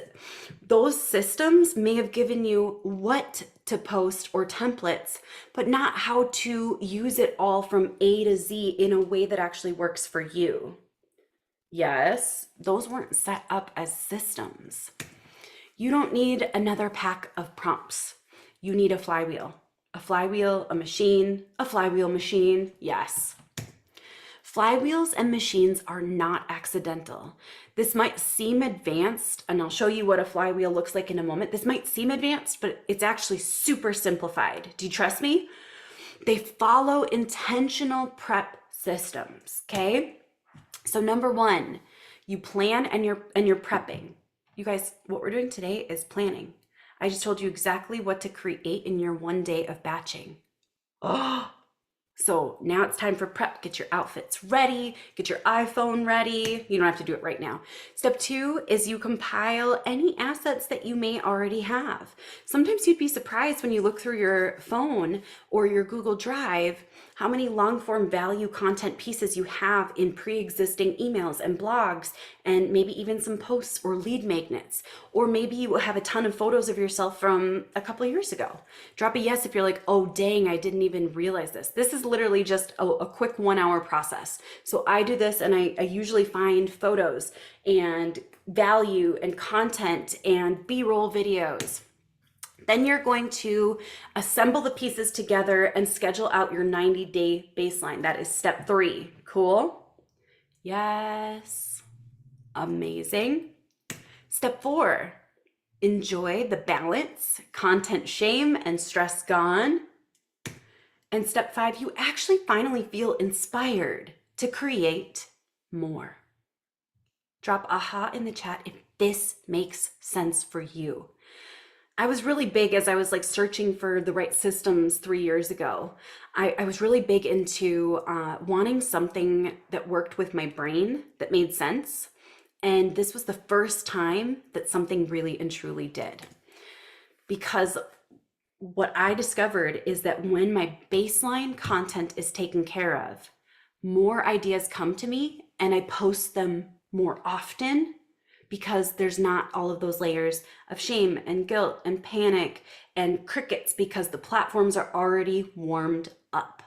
those systems may have given you what to post or templates, but not how to use it all from A to Z in a way that actually works for you. Yes, those weren't set up as systems. You don't need another pack of prompts. You need a flywheel, a flywheel machine, yes. Flywheels and machines are not accidental. This might seem advanced, and I'll show you what a flywheel looks like in a moment. This might seem advanced, but it's actually super simplified. Do you trust me? They follow intentional prep systems, okay? So number one, you plan and you're prepping. You guys, what we're doing today is planning. I just told you exactly what to create in your 1 day of batching. Oh, so now it's time for prep. Get your outfits ready, get your iPhone ready. You don't have to do it right now. Step 2 is you compile any assets that you may already have. Sometimes you'd be surprised when you look through your phone or your Google Drive how many long form value content pieces you have in pre-existing emails and blogs, and maybe even some posts or lead magnets. Or maybe you have a ton of photos of yourself from a couple of years ago. Drop a yes if you're like, oh dang, I didn't even realize this. This is literally just a quick 1 hour process. So I do this, and I usually find photos and value and content and B-roll videos. Then you're going to assemble the pieces together and schedule out your 90-day baseline. That is step 3. Cool? Yes. Amazing. Step 4, enjoy the balance, content shame, and stress gone. And step 5, you actually finally feel inspired to create more. Drop aha in the chat if this makes sense for you. I was really big as I was like searching for the right systems 3 years ago. I was really big into wanting something that worked with my brain that made sense. And this was the first time that something really and truly did. Because what I discovered is that when my baseline content is taken care of, more ideas come to me and I post them more often, because there's not all of those layers of shame and guilt and panic and crickets, because the platforms are already warmed up.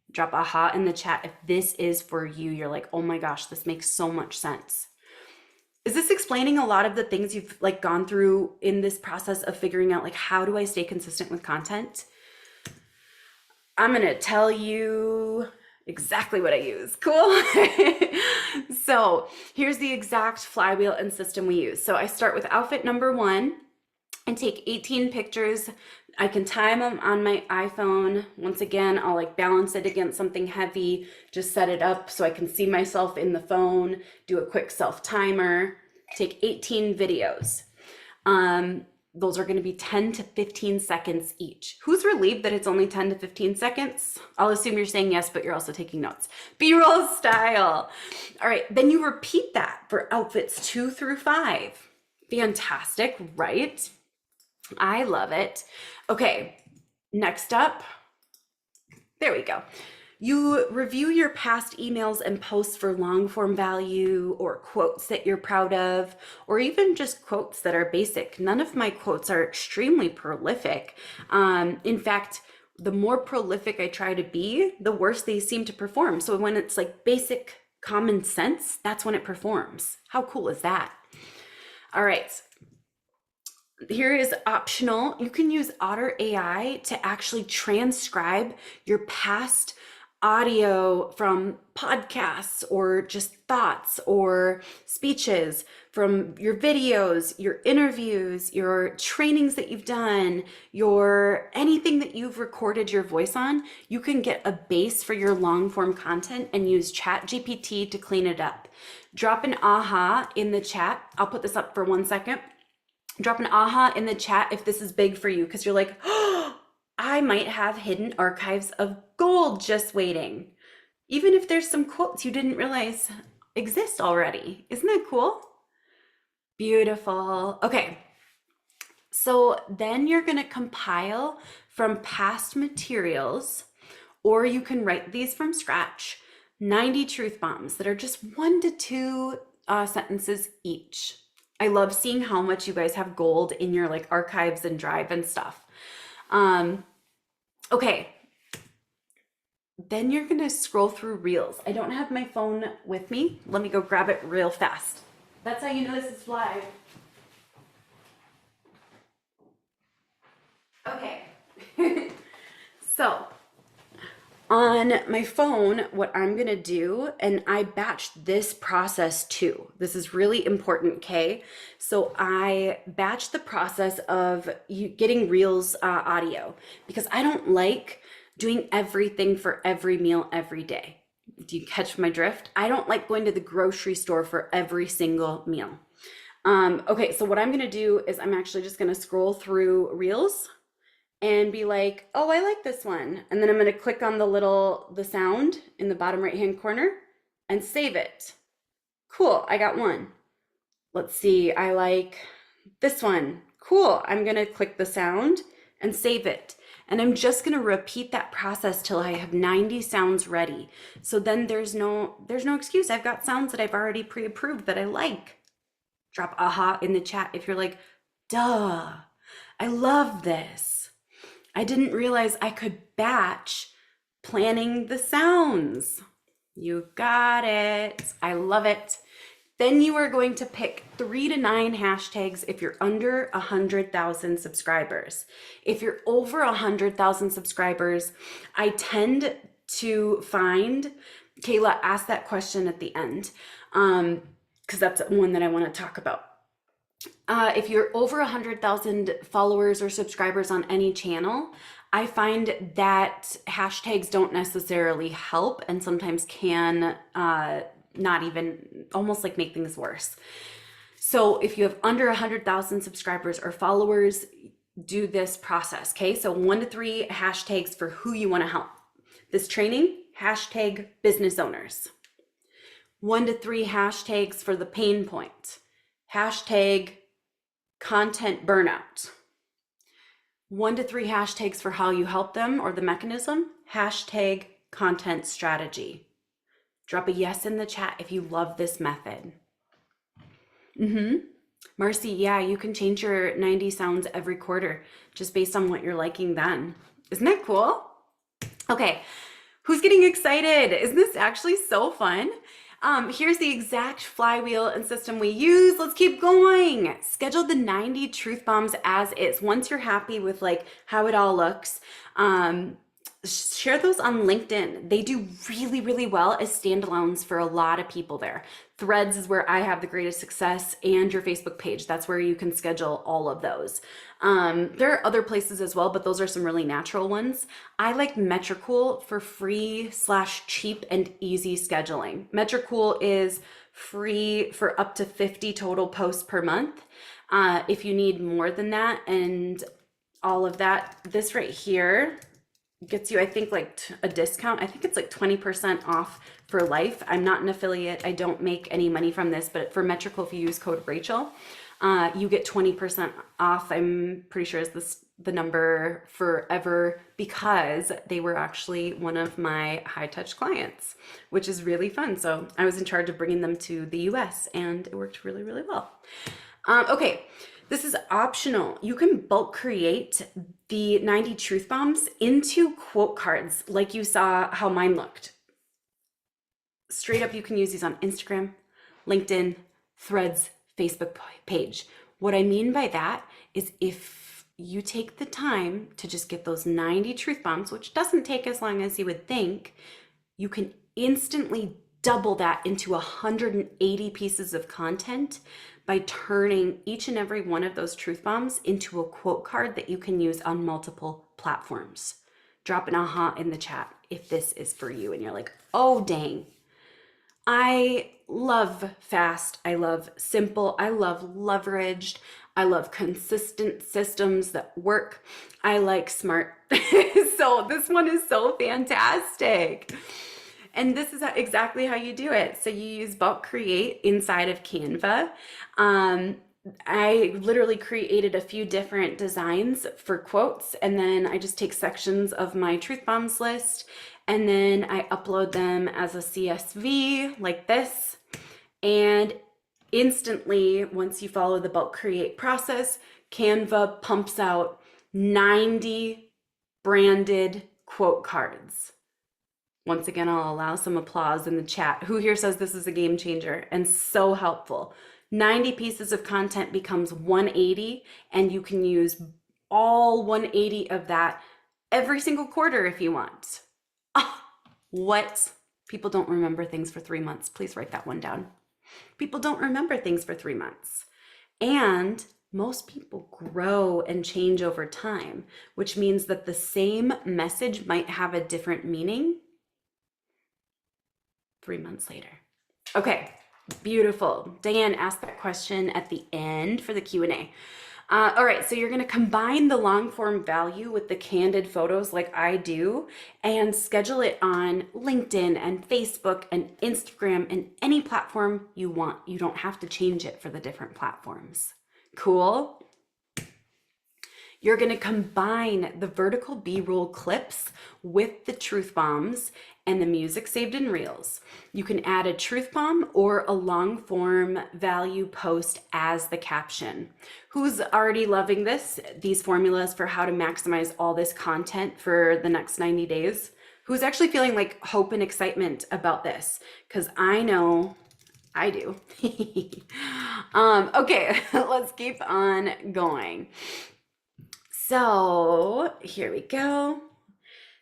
Drop aha in the chat if this is for you. You're like, oh my gosh, this makes so much sense. Is this explaining a lot of the things you've like gone through in this process of figuring out like, how do I stay consistent with content? I'm gonna tell you exactly what I use. Cool. So here's the exact flywheel and system we use. So I start with outfit number 1 and take 18 pictures. I can time them on my iPhone. Once again, I'll like balance it against something heavy, just set it up so I can see myself in the phone, do a quick self timer, take 18 videos. Those are going to be 10 to 15 seconds each. Who's relieved that it's only 10 to 15 seconds? I'll assume you're saying yes, but you're also taking notes. B-roll style. All right, then you repeat that for outfits 2 through 5. Fantastic, right? I love it. Okay, next up, there we go. You review your past emails and posts for long form value or quotes that you're proud of, or even just quotes that are basic. None of my quotes are extremely prolific. In fact, the more prolific I try to be, the worse they seem to perform. So when it's like basic common sense, that's when it performs. How cool is that? All right. Here is optional. You can use Otter AI to actually transcribe your past audio from podcasts or just thoughts or speeches from your videos, your interviews, your trainings that you've done, your anything that you've recorded your voice on. You can get a base for your long form content and use ChatGPT to clean it up. Drop an aha in the chat. I'll put this up for 1 second. Drop an aha in the chat if this is big for you, because you're like, oh, I might have hidden archives of gold just waiting. Even if there's some quotes you didn't realize exist already. Isn't that cool? Beautiful. Okay. So then you're going to compile from past materials, or you can write these from scratch, 90 truth bombs that are just 1 to 2 sentences each. I love seeing how much you guys have gold in your like archives and drive and stuff. Okay, then you're gonna scroll through reels. I don't have my phone with me. Let me go grab it real fast. That's how you know this is live. Okay, so On my phone, what I'm going to do, and I batched this process too. This is really important, okay? So I batched the process of you getting Reels audio because I don't like doing everything for every meal every day. Do you catch my drift? I don't like going to the grocery store for every single meal. Okay, so what I'm going to do is I'm actually just going to scroll through Reels and be like, oh, I like this one. And then I'm going to click on the sound in the bottom right hand corner and save it. Cool, I got one. Let's see, I like this one. Cool, I'm going to click the sound and save it. And I'm just going to repeat that process till I have 90 sounds ready. So then there's no excuse. I've got sounds that I've already pre-approved that I like. Drop aha in the chat if you're like, duh, I love this. I didn't realize I could batch planning the sounds. You got it. I love it. Then you are going to pick 3 to 9 hashtags if you're under 100,000 subscribers. If you're over 100,000 subscribers, I tend to find, Kayla asked that question at the end, because that's one that I want to talk about. If you're over 100,000 followers or subscribers on any channel, I find that hashtags don't necessarily help and sometimes can not even almost like make things worse. So if you have under 100,000 subscribers or followers, do this process, okay? So 1 to 3 hashtags for who you want to help. This training, hashtag business owners. 1 to 3 hashtags for the pain point. Hashtag content burnout. 1 to 3 hashtags for how you help them or the mechanism. Hashtag content strategy. Drop a yes in the chat if you love this method. Marcy, yeah, you can change your 90 sounds every quarter just based on what you're liking then. Isn't that cool? Okay, who's getting excited? Isn't this actually so fun? Here's the exact flywheel and system we use. Let's keep going. Schedule the 90 truth bombs as is. Once you're happy with like how it all looks, share those on LinkedIn. They do really, really well as standalones for a lot of people there. Threads is where I have the greatest success, and your Facebook page. That's where you can schedule all of those. There are other places as well, but those are some really natural ones. I like Metricool for free / cheap and easy scheduling. Metricool is free for up to 50 total posts per month. If you need more than that and all of that, this right here gets you, I think, like a discount. I think it's like 20% off for life. I'm not an affiliate. I don't make any money from this, but for Metricool, if you use code Rachel, you get 20% off. I'm pretty sure is this the number forever, because they were actually one of my high touch clients, which is really fun. So I was in charge of bringing them to the US and it worked really, really well. Okay. This is optional. You can bulk create the 90 truth bombs into quote cards like you saw how mine looked. Straight up, you can use these on Instagram, LinkedIn, Threads, Facebook page. What I mean by that is if you take the time to just get those 90 truth bombs, which doesn't take as long as you would think, you can instantly double that into 180 pieces of content by turning each and every one of those truth bombs into a quote card that you can use on multiple platforms. Drop an aha in the chat if this is for you and you're like, oh dang. I love fast, I love simple, I love leveraged, I love consistent systems that work. I like smart. So this one is so fantastic. And this is exactly how you do it. So you use bulk create inside of Canva. I literally created a few different designs for quotes, and then I just take sections of my truth bombs list, and then I upload them as a CSV like this. And instantly, once you follow the bulk create process, Canva pumps out 90 branded quote cards. Once again, I'll allow some applause in the chat. Who here says this is a game changer and so helpful? 90 pieces of content becomes 180, and you can use all 180 of that every single quarter if you want. What? People don't remember things for 3 months. Please write that one down. People don't remember things for 3 months. And most people grow and change over time, which means that the same message might have a different meaning 3 months later. Okay, beautiful. Diane asked that question at the end for the Q&A. All right, so you're gonna combine the long form value with the candid photos like I do and schedule it on LinkedIn and Facebook and Instagram and any platform you want. You don't have to change it for the different platforms. Cool? You're gonna combine the vertical B-roll clips with the truth bombs and the music saved in Reels. You can add a truth bomb or a long form value post as the caption. Who's already loving these formulas for how to maximize all this content for the next 90 days? Who's actually feeling like hope and excitement about this? Because I know I do. Okay, let's keep on going. So here we go.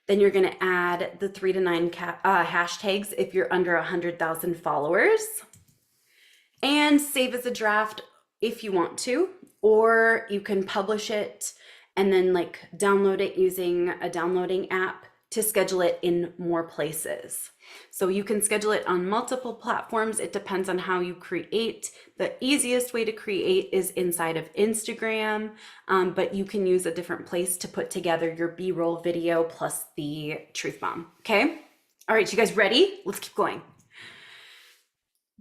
Then you're going to add the 3 to 9 hashtags if you're under 100,000 followers, and save as a draft if you want to, or you can publish it and then like download it using a downloading app to schedule it in more places. So you can schedule it on multiple platforms. It depends on how you create. The easiest way to create is inside of Instagram, but you can use a different place to put together your B-roll video plus the truth bomb, okay? All right, you guys ready? Let's keep going.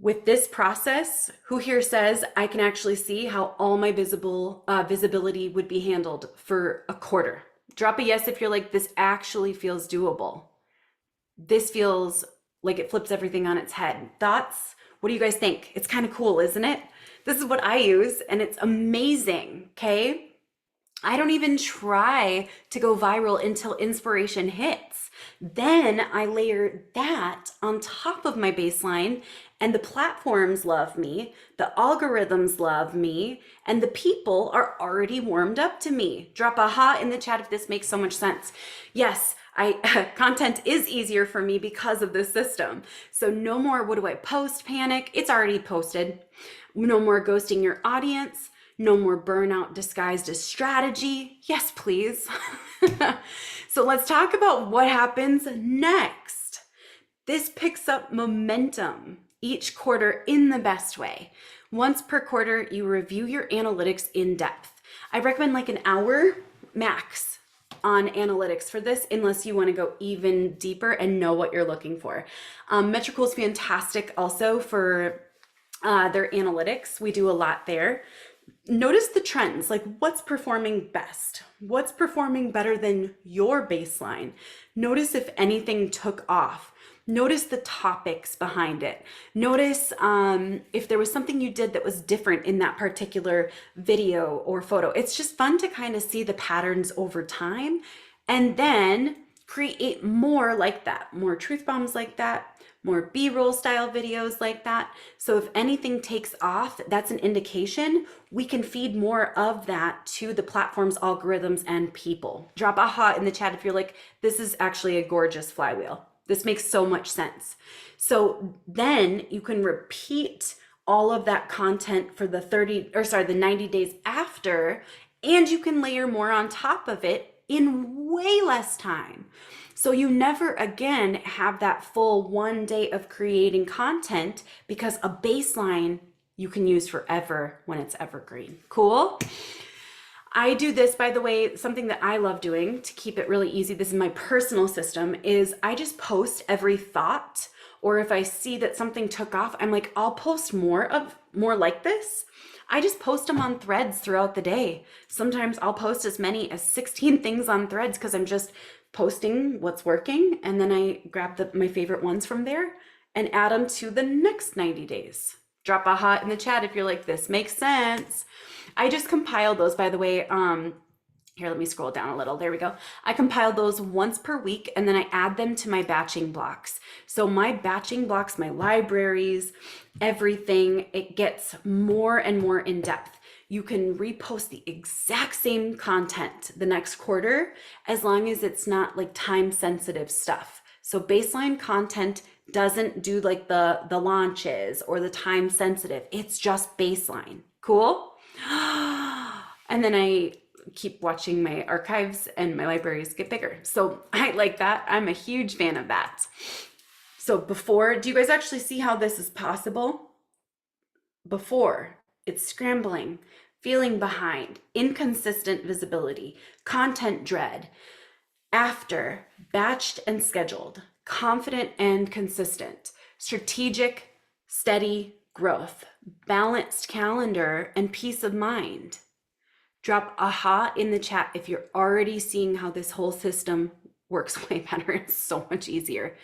With this process, who here says I can actually see how all my visibility would be handled for a quarter? Drop a yes if you're like, this actually feels doable. This feels like it flips everything on its head. Thoughts? What do you guys think? It's kind of cool, isn't it? This is what I use and it's amazing, okay? I don't even try to go viral until inspiration hits. Then I layer that on top of my baseline and the platforms love me, the algorithms love me, and the people are already warmed up to me. Drop a ha in the chat if this makes so much sense. Yes, content is easier for me because of this system. So no more what do I post panic. It's already posted. No more ghosting your audience. No more burnout disguised as strategy. Yes, please. So let's talk about what happens next. This picks up momentum each quarter in the best way. Once per quarter, you review your analytics in depth. I recommend like an hour max on analytics for this, unless you want to go even deeper and know what you're looking for. Metricool is fantastic also for their analytics. We do a lot there. Notice the trends, like what's performing best, what's performing better than your baseline. Notice if anything took off. Notice the topics behind it. Notice if there was something you did that was different in that particular video or photo. It's just fun to kind of see the patterns over time and then create more like that, more truth bombs like that, more B-roll style videos like that. So if anything takes off, that's an indication we can feed more of that to the platform's algorithms and people. Drop a ha in the chat if you're like, this is actually a gorgeous flywheel. This makes so much sense. So then you can repeat all of that content for the 90 days after, and you can layer more on top of it in way less time. So you never again have that full 1 day of creating content because a baseline you can use forever when it's evergreen. Cool? I do this, by the way, something that I love doing to keep it really easy. This is my personal system, is I just post every thought, or if I see that something took off, I'm like, I'll post more like this. I just post them on threads throughout the day. Sometimes I'll post as many as 16 things on threads because I'm just posting what's working. And then I grab my favorite ones from there and add them to the next 90 days. Drop a ha in the chat if you're like, this makes sense. I just compiled those, by the way. Here, let me scroll down a little. There we go. I compile those once per week and then I add them to my batching blocks. So my batching blocks, my libraries, everything, it gets more and more in depth. You can repost the exact same content the next quarter as long as it's not like time sensitive stuff. So baseline content doesn't do like the launches or the time sensitive. It's just baseline. Cool? And then I keep watching my archives and my libraries get bigger. So I like that. I'm a huge fan of that. So before, do you guys actually see how this is possible? Before, it's scrambling, feeling behind, inconsistent visibility, content dread. After, batched and scheduled, confident and consistent, strategic, steady growth, balanced calendar, and peace of mind. Drop aha in the chat if you're already seeing how this whole system works way better. It's so much easier.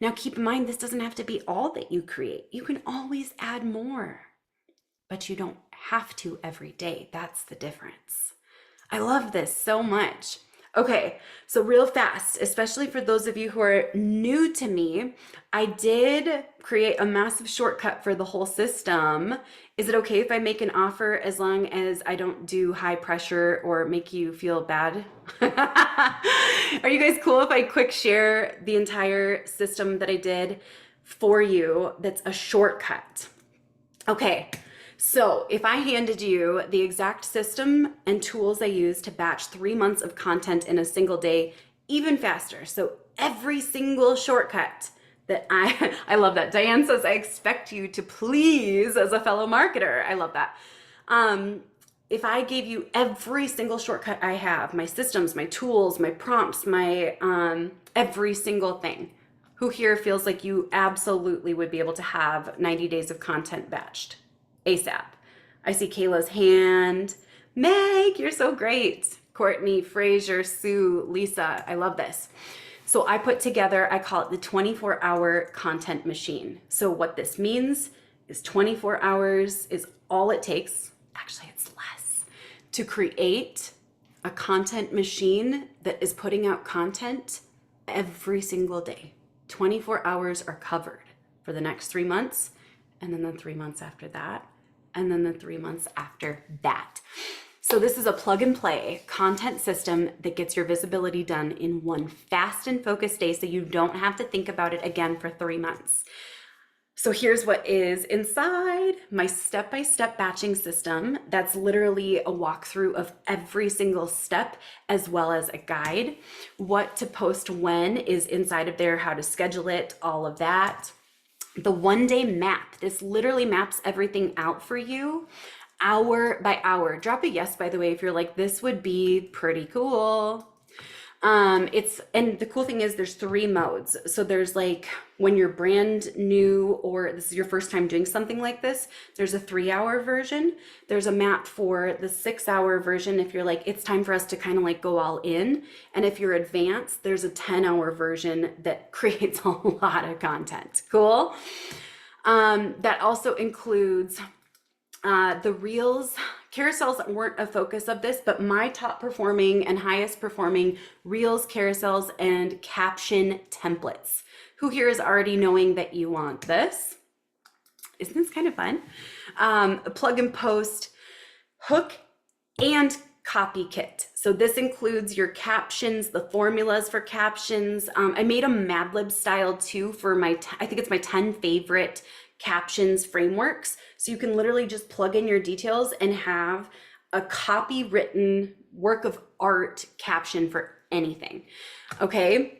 Now keep in mind, this doesn't have to be all that you create. You can always add more, but you don't have to every day. That's the difference. I love this so much. Okay, so real fast, especially for those of you who are new to me, I did create a massive shortcut for the whole system. Is it okay if I make an offer as long as I don't do high pressure or make you feel bad? Are you guys cool if I quick share the entire system that I did for you that's a shortcut? Okay. So if I handed you the exact system and tools I use to batch 3 months of content in a single day, even faster. So every single shortcut that I love that. Diane says, I expect you to please as a fellow marketer. I love that. If I gave you every single shortcut I have, my systems, my tools, my prompts, my every single thing, who here feels like you absolutely would be able to have 90 days of content batched? ASAP. I see Kayla's hand. Meg, you're so great. Courtney, Fraser, Sue, Lisa, I love this. So I put together, I call it the 24-hour content machine. So what this means is 24 hours is all it takes, actually it's less, to create a content machine that is putting out content every single day. 24 hours are covered for the next 3 months, and then the 3 months after that, and then the 3 months after that. So this is a plug and play content system that gets your visibility done in one fast and focused day so you don't have to think about it again for 3 months. So here's what is inside my step-by-step batching system. That's literally a walkthrough of every single step as well as a guide. What to post when is inside of there, how to schedule it, all of that. The 1-day map, this literally maps everything out for you hour by hour. Drop a yes, by the way, if you're like, this would be pretty cool. And the cool thing is there's 3 modes. So there's like when you're brand new or this is your first time doing something like this, there's a 3-hour version. There's a map for the 6-hour version if you're like, it's time for us to kind of like go all in. And if you're advanced, there's a 10-hour version that creates a lot of content. Cool. That also includes the reels. Carousels weren't a focus of this, but my top performing and highest performing reels, carousels, and caption templates. Who here is already knowing that you want this? Isn't this kind of fun? Plug and post, hook, and copy kit. So this includes your captions, the formulas for captions. I made a Mad Lib style too for my, I think it's my 10 favorite captions frameworks. So you can literally just plug in your details and have a copywritten work of art caption for anything. Okay.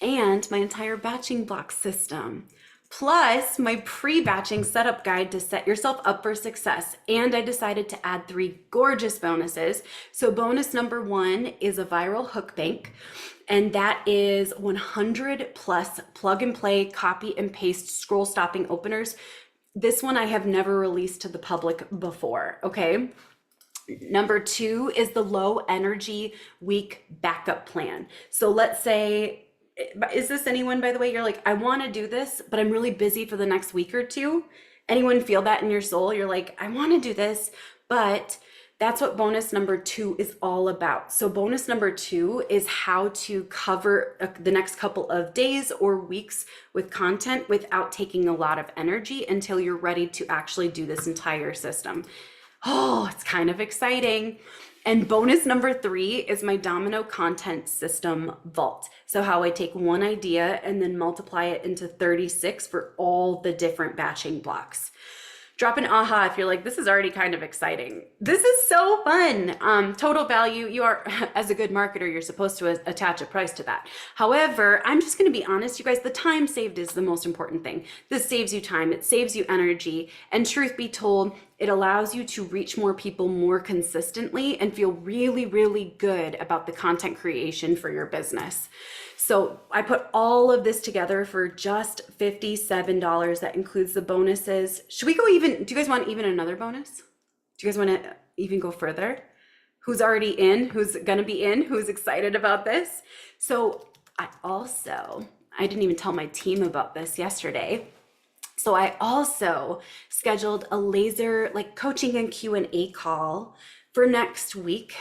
And my entire batching block system, plus my pre-batching setup guide to set yourself up for success. And I decided to add 3 gorgeous bonuses. So bonus number 1 is a viral hook bank. And that is 100 plus plug and play, copy and paste, scroll stopping openers. This one I have never released to the public before, okay? Number 2 is the low energy week backup plan. So let's say, is this anyone, by the way, you're like, I want to do this, but I'm really busy for the next week or 2. Anyone feel that in your soul? You're like, I want to do this, but that's what bonus number 2 is all about. So bonus number 2 is how to cover the next couple of days or weeks with content without taking a lot of energy until you're ready to actually do this entire system. Oh, it's kind of exciting. And bonus number 3 is my domino content system vault. So how I take one idea and then multiply it into 36 for all the different batching blocks. Drop an aha if you're like, this is already kind of exciting. This is so fun. Total value, you are, as a good marketer, you're supposed to attach a price to that. However, I'm just gonna be honest, you guys, the time saved is the most important thing. This saves you time, it saves you energy, and truth be told, it allows you to reach more people more consistently and feel really, really good about the content creation for your business. So I put all of this together for just $57. That includes the bonuses. Should we go even, do you guys want even another bonus? Do you guys want to even go further? Who's already in? Who's gonna be in? Who's excited about this? So I didn't even tell my team about this yesterday. So I also scheduled a laser coaching and Q&A call for next week.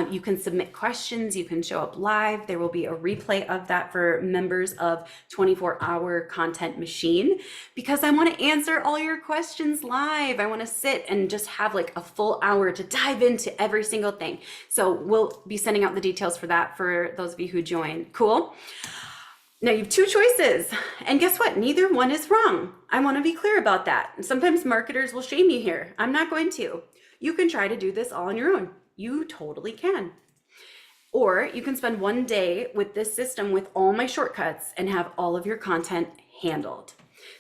You can submit questions, you can show up live. There will be a replay of that for members of 24-hour content machine, because I want to answer all your questions live. I want to sit and just have a full hour to dive into every single thing. So we'll be sending out the details for that for those of you who join. Cool. Now you have 2 choices, and guess what? Neither one is wrong. I want to be clear about that. Sometimes marketers will shame you here. I'm not going to. You can try to do this all on your own. You totally can. Or you can spend one day with this system with all my shortcuts and have all of your content handled.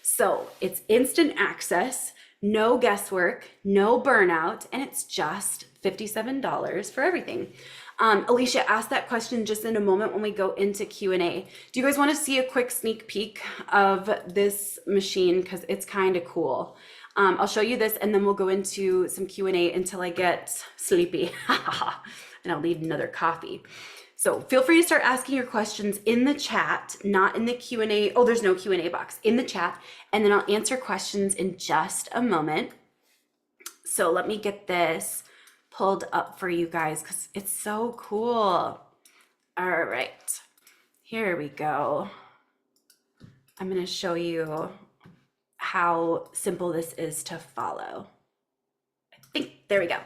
So it's instant access, no guesswork, no burnout, and it's just $57 for everything. Alicia asked that question just in a moment when we go into Q&A. Do you guys want to see a quick sneak peek of this machine? Because it's kind of cool. I'll show you this and then we'll go into some Q&A until I get sleepy and I'll need another coffee. So feel free to start asking your questions in the chat, not in the Q&A. Oh, there's no Q&A box, in the chat. And then I'll answer questions in just a moment. So let me get this pulled up for you guys because it's so cool. All right, here we go. I'm going to show you how simple this is to follow. There we go.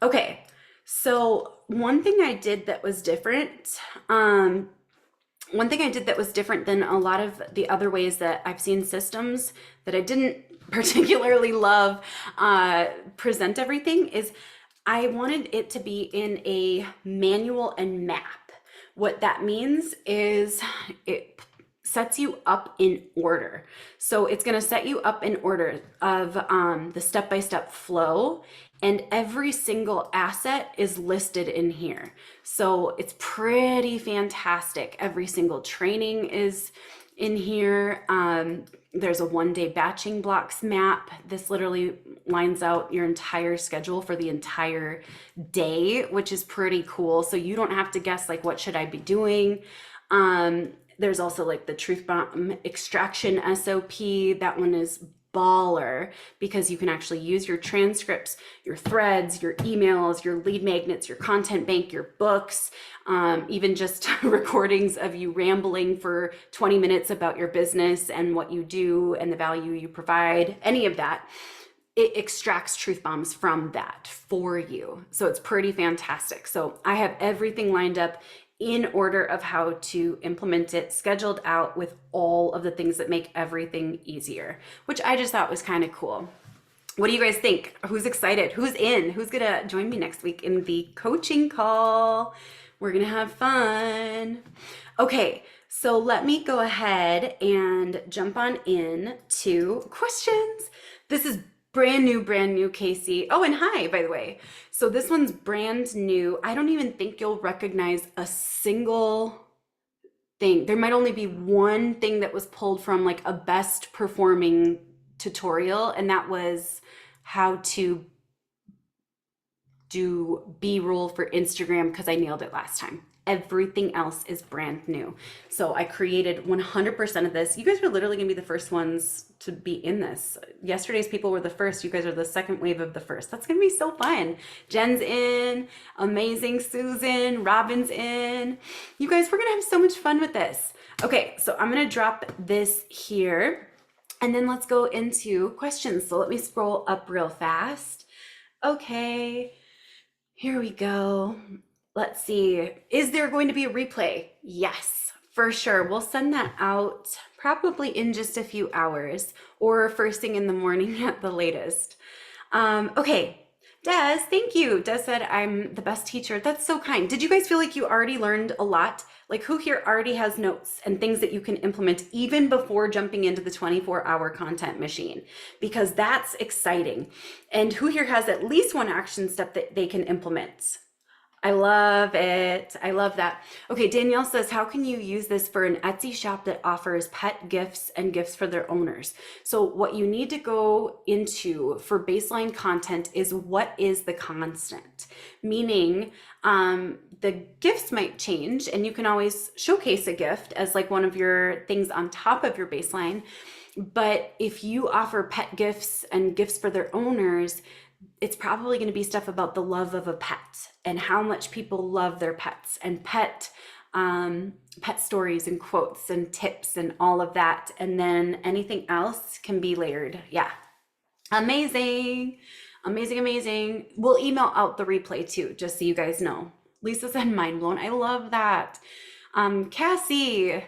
Okay, so one thing I did that was different, than a lot of the other ways that I've seen systems that I didn't particularly love present everything, is I wanted it to be in a manual and map. What that means is it sets you up in order. So it's going to set you up in order of the step-by-step flow, and every single asset is listed in here. So it's pretty fantastic. Every single training is in here. There's a one-day batching blocks map. This literally lines out your entire schedule for the entire day, which is pretty cool. So you don't have to guess what should I be doing. There's also the truth bomb extraction SOP. That one is baller because you can actually use your transcripts, your threads, your emails, your lead magnets, your content bank, your books, even just recordings of you rambling for 20 minutes about your business and what you do and the value you provide, any of that. It extracts truth bombs from that for you. So it's pretty fantastic. So I have everything lined up in order of how to implement it, scheduled out with all of the things that make everything easier, which I just thought was kind of cool. What do you guys think? Who's excited? Who's in? Who's gonna join me next week in the coaching call? We're gonna have fun. Okay, so let me go ahead and jump on in to questions. This is brand new, Casey. Oh, and hi, by the way. So this one's brand new. I don't even think you'll recognize a single thing. There might only be one thing that was pulled from a best performing tutorial, and that was how to do B-roll for Instagram, because I nailed it last time. Everything else is brand new. So I created 100% of this. You guys are literally gonna be the first ones to be in this. Yesterday's people were the first. You guys are the second wave of the first. That's gonna be so fun. Jen's in, amazing Susan, Robin's in. You guys, we're gonna have so much fun with this. Okay, so I'm gonna drop this here and then let's go into questions. So let me scroll up real fast. Okay. Here we go. Let's see. Is there going to be a replay? Yes, for sure. We'll send that out probably in just a few hours or first thing in the morning at the latest. Okay. Des, thank you. Des said, I'm the best teacher. That's so kind. Did you guys feel like you already learned a lot? Like who here already has notes and things that you can implement even before jumping into the 24-hour content machine? Because that's exciting. And who here has at least one action step that they can implement? I love it. I love that. Okay, Danielle says, how can you use this for an Etsy shop that offers pet gifts and gifts for their owners? So what you need to go into for baseline content is what is the constant? Meaning the gifts might change and you can always showcase a gift as like one of your things on top of your baseline. But if you offer pet gifts and gifts for their owners, it's probably going to be stuff about the love of a pet and how much people love their pets and pet stories and quotes and tips and all of that. And then anything else can be layered. Yeah. Amazing. Amazing, amazing. We'll email out the replay too, just so you guys know. Lisa said mind blown. I love that. Cassie,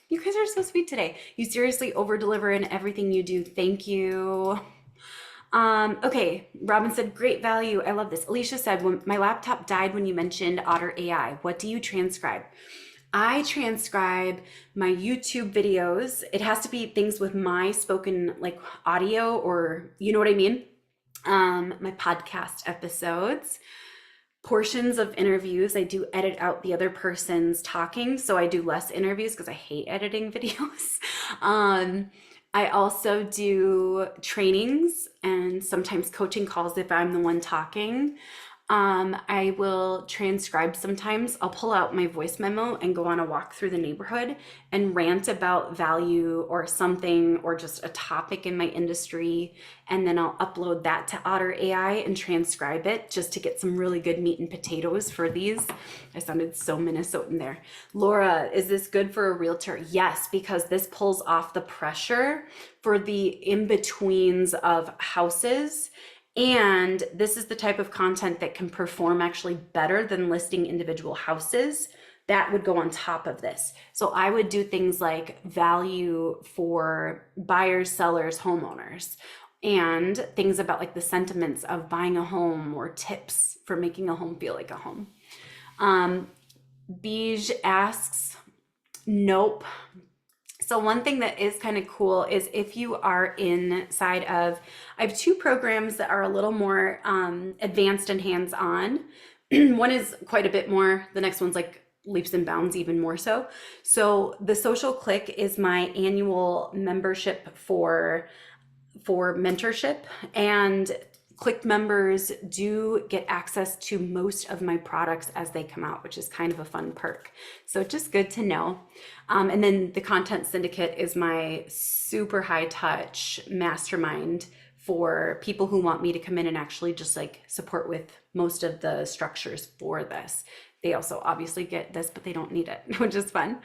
you guys are so sweet today. You seriously over deliver in everything you do. Thank you. Okay, Robin said, great value. I love this. Alicia said, when my laptop died when you mentioned Otter AI, what do you transcribe? I transcribe my YouTube videos. It has to be things with my spoken like audio or you know what I mean? My podcast episodes, portions of interviews. I do edit out the other person's talking. So I do less interviews because I hate editing videos. I also do trainings and sometimes coaching calls if I'm the one talking. I will transcribe sometimes. I'll pull out my voice memo and go on a walk through the neighborhood and rant about value or something or just a topic in my industry. And then I'll upload that to Otter AI and transcribe it just to get some really good meat and potatoes for these. I sounded so Minnesotan there. Laura, is this good for a realtor? Yes, because this pulls off the pressure for the in-betweens of houses. And this is the type of content that can perform actually better than listing individual houses. That would go on top of this. So I would do things like value for buyers, sellers, homeowners, and things about like the sentiments of buying a home or tips for making a home feel like a home. Beige asks, nope. So one thing that is kind of cool is if you are inside of, I have two programs that are a little more advanced and hands-on. One is quite a bit more. The next one's like leaps and bounds, even more so. So the Social Click is my annual membership for mentorship, and Click members do get access to most of my products as they come out, which is kind of a fun perk. So just good to know. And then the Content Syndicate is my super high touch mastermind for people who want me to come in and actually just like support with most of the structures for this. They also obviously get this, but they don't need it, which is fun.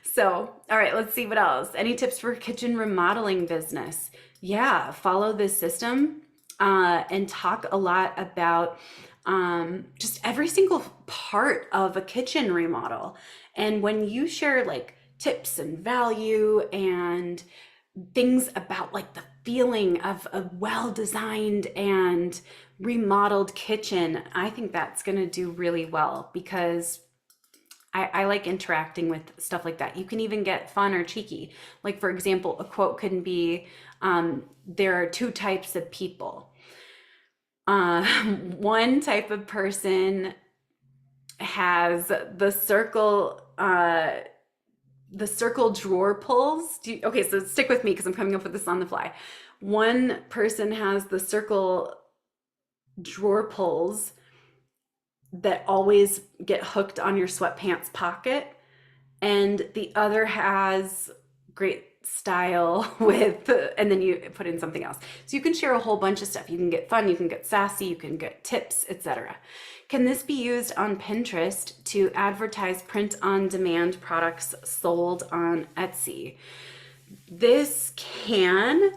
So, all right, let's see what else. Any tips for kitchen remodeling business? Yeah, follow this system. And talk a lot about just every single part of a kitchen remodel. And when you share like tips and value and things about like the feeling of a well-designed and remodeled kitchen, I think that's going to do really well because I like interacting with stuff like that. You can even get fun or cheeky. Like for example, a quote can be, there are two types of people. One type of person has the circle drawer pulls. Okay, so stick with me because I'm coming up with this on the fly. One person has the circle drawer pulls that always get hooked on your sweatpants pocket, and the other has great style with, and then you put in something else. So you can share a whole bunch of stuff. You can get fun, you can get sassy, you can get tips, etc. Can this be used on Pinterest to advertise print on demand products sold on Etsy? This can.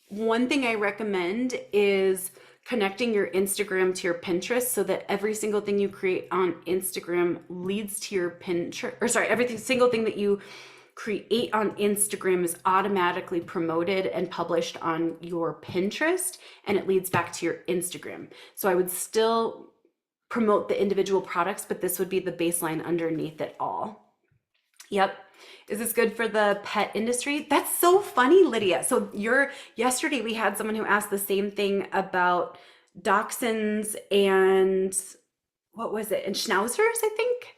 One thing I recommend is connecting your Instagram to your Pinterest so that every single thing you create on Instagram leads to your Pinterest, or sorry, every single thing that you create on Instagram is automatically promoted and published on your Pinterest, and it leads back to your Instagram. So I would still promote the individual products, but this would be the baseline underneath it all. Yep. Is this good for the pet industry? That's so funny, Lydia. So yesterday we had someone who asked the same thing about dachshunds and what was it? And schnauzers, I think.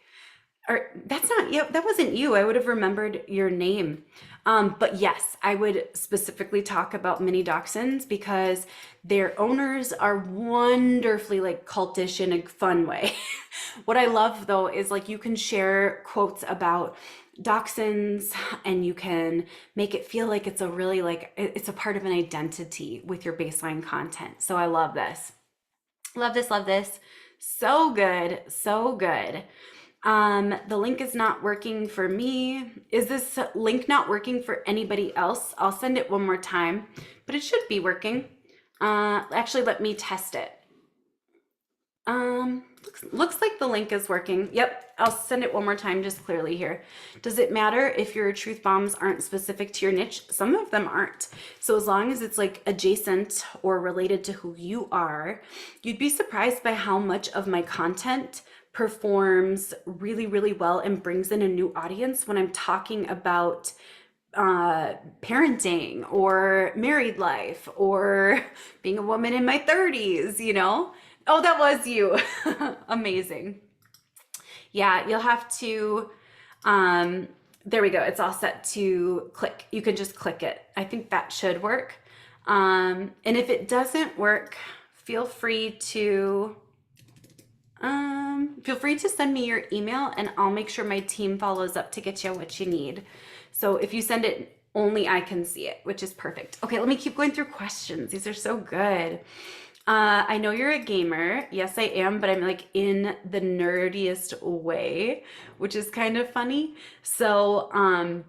Or that's not, yeah, that wasn't you. I would have remembered your name. But yes, I would specifically talk about mini dachshunds because their owners are wonderfully like cultish in a fun way. What I love though is like you can share quotes about dachshunds and you can make it feel like it's a really like it's a part of an identity with your baseline content. So I love this. Love this, love this. So good, so good. The link is not working for me. Is this link not working for anybody else? I'll send it one more time, but it should be working. Actually, let me test it. Looks like the link is working. Yep, I'll send it one more time just clearly here. Does it matter if your truth bombs aren't specific to your niche? Some of them aren't. So as long as it's like adjacent or related to who you are, you'd be surprised by how much of my content performs really, really well and brings in a new audience when I'm talking about parenting or married life or being a woman in my 30s, you know? Oh, that was you. Amazing. Yeah, you'll have to, there we go. It's all set to click. You can just click it. I think that should work. And if it doesn't work, feel free to send me your email and I'll make sure my team follows up to get you what you need. So if you send it, only I can see it, which is perfect. Okay, let me keep going through questions. These are so good. I know you're a gamer. Yes, I am, but I'm like in the nerdiest way, which is kind of funny. So,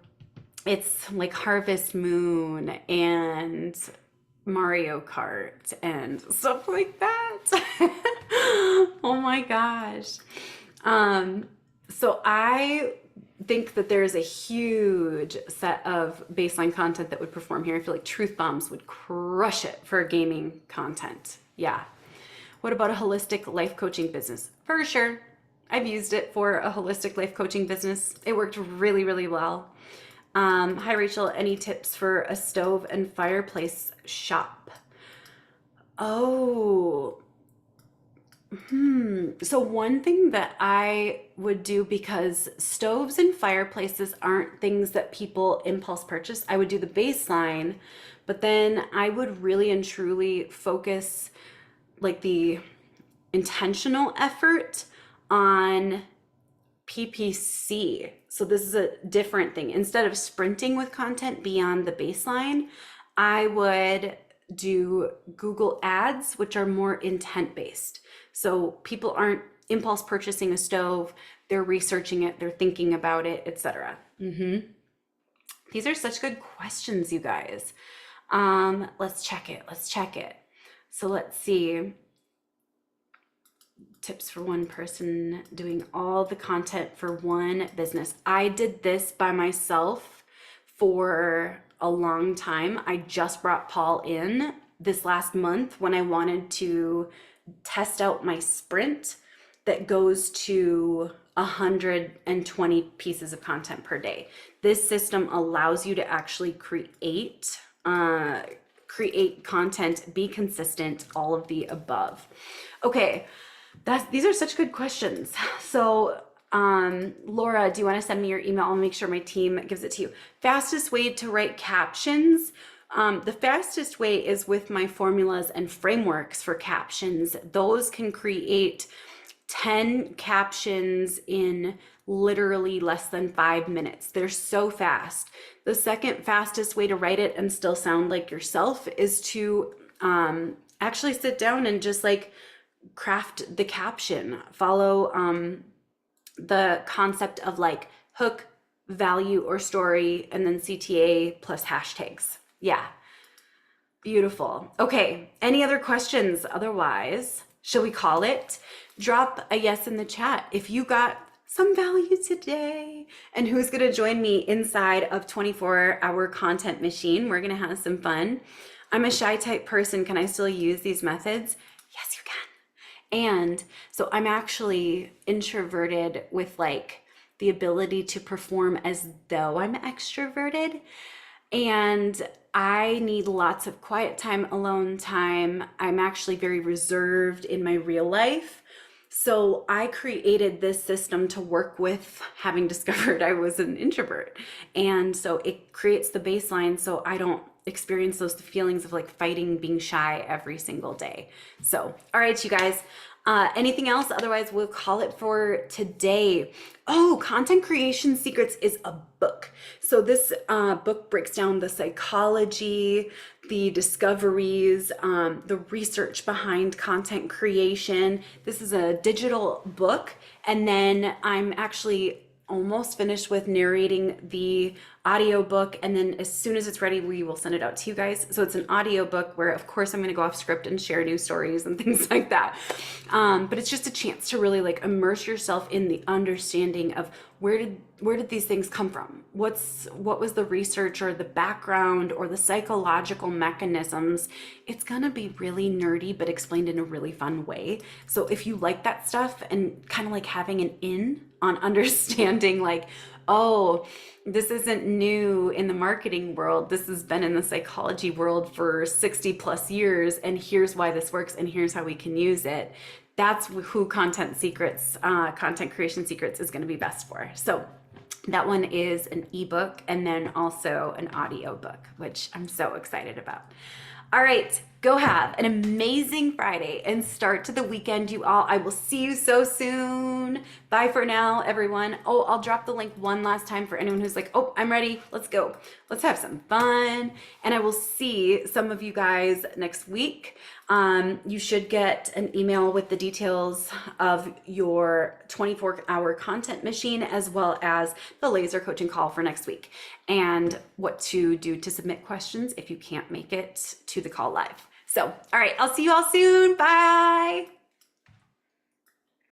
it's like Harvest Moon and Mario Kart and stuff like that. Oh my gosh. So I think that there's a huge set of baseline content that would perform here. I feel like truth bombs would crush it for gaming content. Yeah. What about a holistic life coaching business? For sure. I've used it for a holistic life coaching business. It worked really, really well. Hi, Rachel. Any tips for a stove and fireplace shop? Oh, so one thing that I would do, because stoves and fireplaces aren't things that people impulse purchase, I would do the baseline, but then I would really and truly focus like the intentional effort on PPC. So this is a different thing. Instead of sprinting with content beyond the baseline, I would do Google ads, which are more intent based. So people aren't impulse purchasing a stove, they're researching it, they're thinking about it, etc. These are such good questions, you guys. Let's check it. So let's see. Tips for one person doing all the content for one business. I did this by myself for a long time. I just brought Paul in this last month when I wanted to test out my sprint that goes to 120 pieces of content per day. This system allows you to actually create content, be consistent, all of the above. Okay, these are such good questions. So Laura, do you want to send me your email? I'll make sure my team gives it to you. Fastest way to write captions. The fastest way is with my formulas and frameworks for captions. Those can create 10 captions in literally less than 5 minutes. They're so fast. The second fastest way to write it and still sound like yourself is to actually sit down and just like craft the caption. Follow the concept of like hook, value, or story, and then CTA plus hashtags. Yeah. Beautiful. Okay, any other questions? Otherwise, shall we call it? Drop a yes in the chat if you got some value today. And who's going to join me inside of 24-hour content machine? We're going to have some fun. I'm a shy type person. Can I still use these methods? Yes, you can. And so I'm actually introverted with like the ability to perform as though I'm extroverted. And I need lots of quiet time, alone time. I'm actually very reserved in my real life. So I created this system to work with having discovered I was an introvert. And so it creates the baseline so I don't experience those feelings of like fighting being shy every single day. So, all right, you guys. Anything else? Otherwise, we'll call it for today. Oh, Content Creation Secrets is a book. So this book breaks down the psychology, the discoveries, the research behind content creation. This is a digital book. And then I'm actually almost finished with narrating the audiobook, and then as soon as it's ready we will send it out to you guys. So it's an audiobook where of course I'm going to go off script and share new stories and things like that, but it's just a chance to really like immerse yourself in the understanding of where did these things come from, what was the research or the background or the psychological mechanisms. It's gonna be really nerdy but explained in a really fun way. So if you like that stuff and kind of like having an in on understanding like, oh, this isn't new in the marketing world, this has been in the psychology world for 60 plus years, and here's why this works and here's how we can use it. That's who Content Creation Secrets is going to be best for. So that one is an ebook and then also an audio book, which I'm so excited about. All right, go have an amazing Friday and start to the weekend, you all. I will see you so soon. Bye for now, everyone. Oh, I'll drop the link one last time for anyone who's like, oh, I'm ready. Let's go. Let's have some fun. And I will see some of you guys next week. You should get an email with the details of your 24-hour content machine, as well as the laser coaching call for next week and what to do to submit questions if you can't make it to the call live. So, all right, I'll see you all soon. Bye.